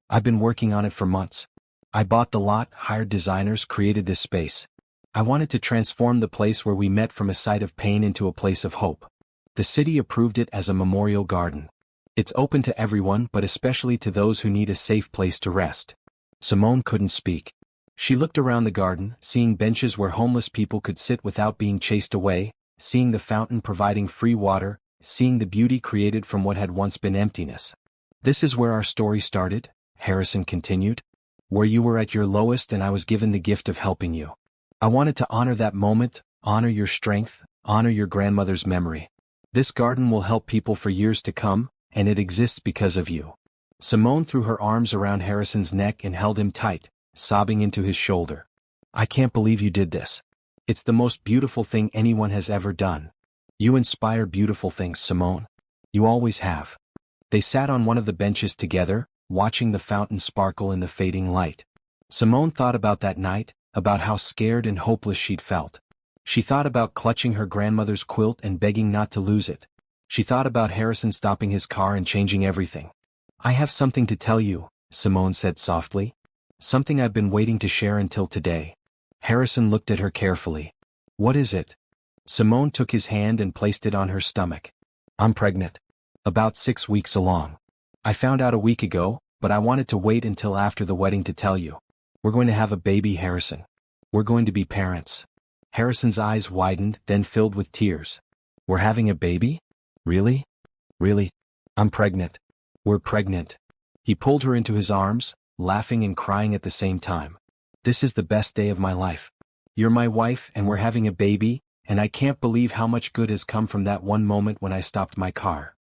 "I've been working on it for months. I bought the lot, hired designers, created this space. I wanted to transform the place where we met from a site of pain into a place of hope. The city approved it as a memorial garden. It's open to everyone but especially to those who need a safe place to rest. Simone couldn't speak. She looked around the garden, seeing benches where homeless people could sit without being chased away, seeing the fountain providing free water, seeing the beauty created from what had once been emptiness. This is where our story started, Harrison continued. Where you were at your lowest and I was given the gift of helping you. I wanted to honor that moment, honor your strength, honor your grandmother's memory. This garden will help people for years to come, and it exists because of you. Simone threw her arms around Harrison's neck and held him tight, sobbing into his shoulder. I can't believe you did this. It's the most beautiful thing anyone has ever done. You inspire beautiful things, Simone. You always have. They sat on one of the benches together, watching the fountain sparkle in the fading light. Simone thought about that night, about how scared and hopeless she'd felt. She thought about clutching her grandmother's quilt and begging not to lose it. She thought about Harrison stopping his car and changing everything. I have something to tell you, Simone said softly. Something I've been waiting to share until today. Harrison looked at her carefully. What is it? Simone took his hand and placed it on her stomach. I'm pregnant. About 6 weeks along. I found out a week ago, but I wanted to wait until after the wedding to tell you. We're going to have a baby, Harrison. We're going to be parents. Harrison's eyes widened, then filled with tears. We're having a baby? Really? Really? I'm pregnant. We're pregnant. He pulled her into his arms, laughing and crying at the same time. This is the best day of my life. You're my wife and we're having a baby, and I can't believe how much good has come from that one moment when I stopped my car.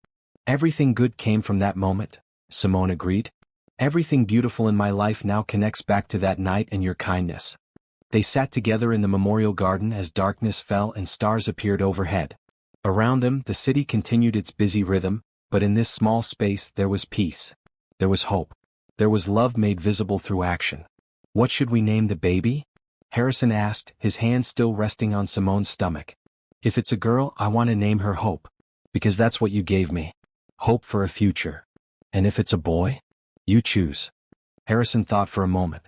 Everything good came from that moment, Simone agreed. Everything beautiful in my life now connects back to that night and your kindness. They sat together in the memorial garden as darkness fell and stars appeared overhead. Around them, the city continued its busy rhythm, but in this small space there was peace. There was hope. There was love made visible through action. What should we name the baby? Harrison asked, his hand still resting on Simone's stomach. If it's a girl, I want to name her Hope. Because that's what you gave me. Hope for a future. And if it's a boy? You choose. Harrison thought for a moment.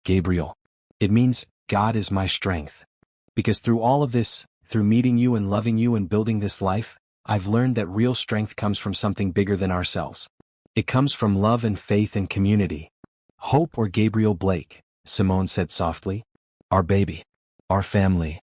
Gabriel. It means, God is my strength. Because through all of this, through meeting you and loving you and building this life, I've learned that real strength comes from something bigger than ourselves. It comes from love and faith and community. Hope or Gabriel Blake, Simone said softly. Our baby. Our family.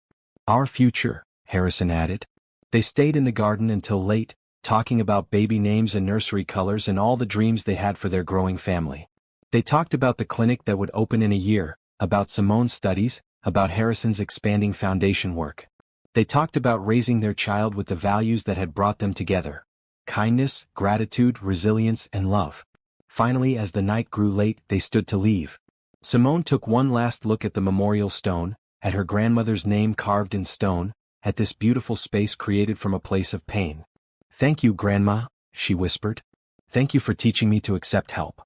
Our future, Harrison added. They stayed in the garden until late, talking about baby names and nursery colors and all the dreams they had for their growing family. They talked about the clinic that would open in a year, about Simone's studies, about Harrison's expanding foundation work. They talked about raising their child with the values that had brought them together. Kindness, gratitude, resilience, and love. Finally, as the night grew late, they stood to leave. Simone took one last look at the memorial stone, at her grandmother's name carved in stone, at this beautiful space created from a place of pain. Thank you, Grandma, she whispered. Thank you for teaching me to accept help.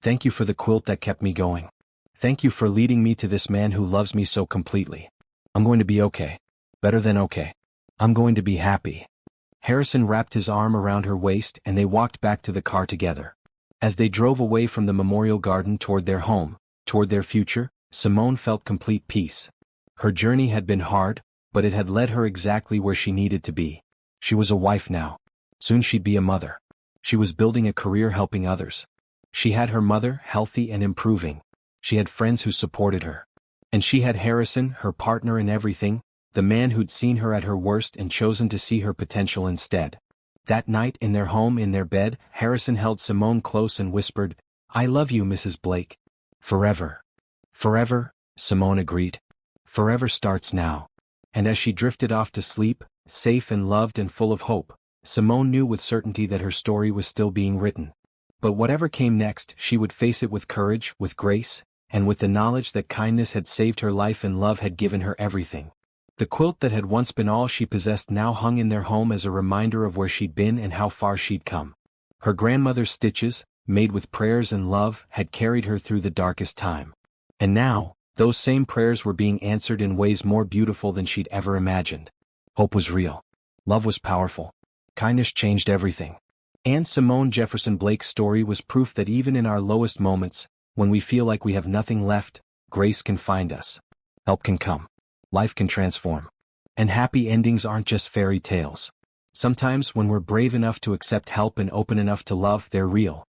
Thank you for the quilt that kept me going. Thank you for leading me to this man who loves me so completely. I'm going to be okay. Better than okay. I'm going to be happy. Harrison wrapped his arm around her waist and they walked back to the car together. As they drove away from the memorial garden toward their home, toward their future, Simone felt complete peace. Her journey had been hard, but it had led her exactly where she needed to be. She was a wife now. Soon she'd be a mother. She was building a career helping others. She had her mother, healthy and improving. She had friends who supported her. And she had Harrison, her partner in everything, the man who'd seen her at her worst and chosen to see her potential instead. That night in their home in their bed, Harrison held Simone close and whispered, I love you, Mrs. Blake. Forever. Forever, Simone agreed. Forever starts now. And as she drifted off to sleep, safe and loved and full of hope, Simone knew with certainty that her story was still being written. But whatever came next, she would face it with courage, with grace, and with the knowledge that kindness had saved her life and love had given her everything. The quilt that had once been all she possessed now hung in their home as a reminder of where she'd been and how far she'd come. Her grandmother's stitches, made with prayers and love, had carried her through the darkest time. And now, those same prayers were being answered in ways more beautiful than she'd ever imagined. Hope was real. Love was powerful. Kindness changed everything. And Simone Jefferson Blake's story was proof that even in our lowest moments, When we feel like we have nothing left, grace can find us. Help can come. Life can transform. And happy endings aren't just fairy tales. Sometimes when we're brave enough to accept help and open enough to love, they're real.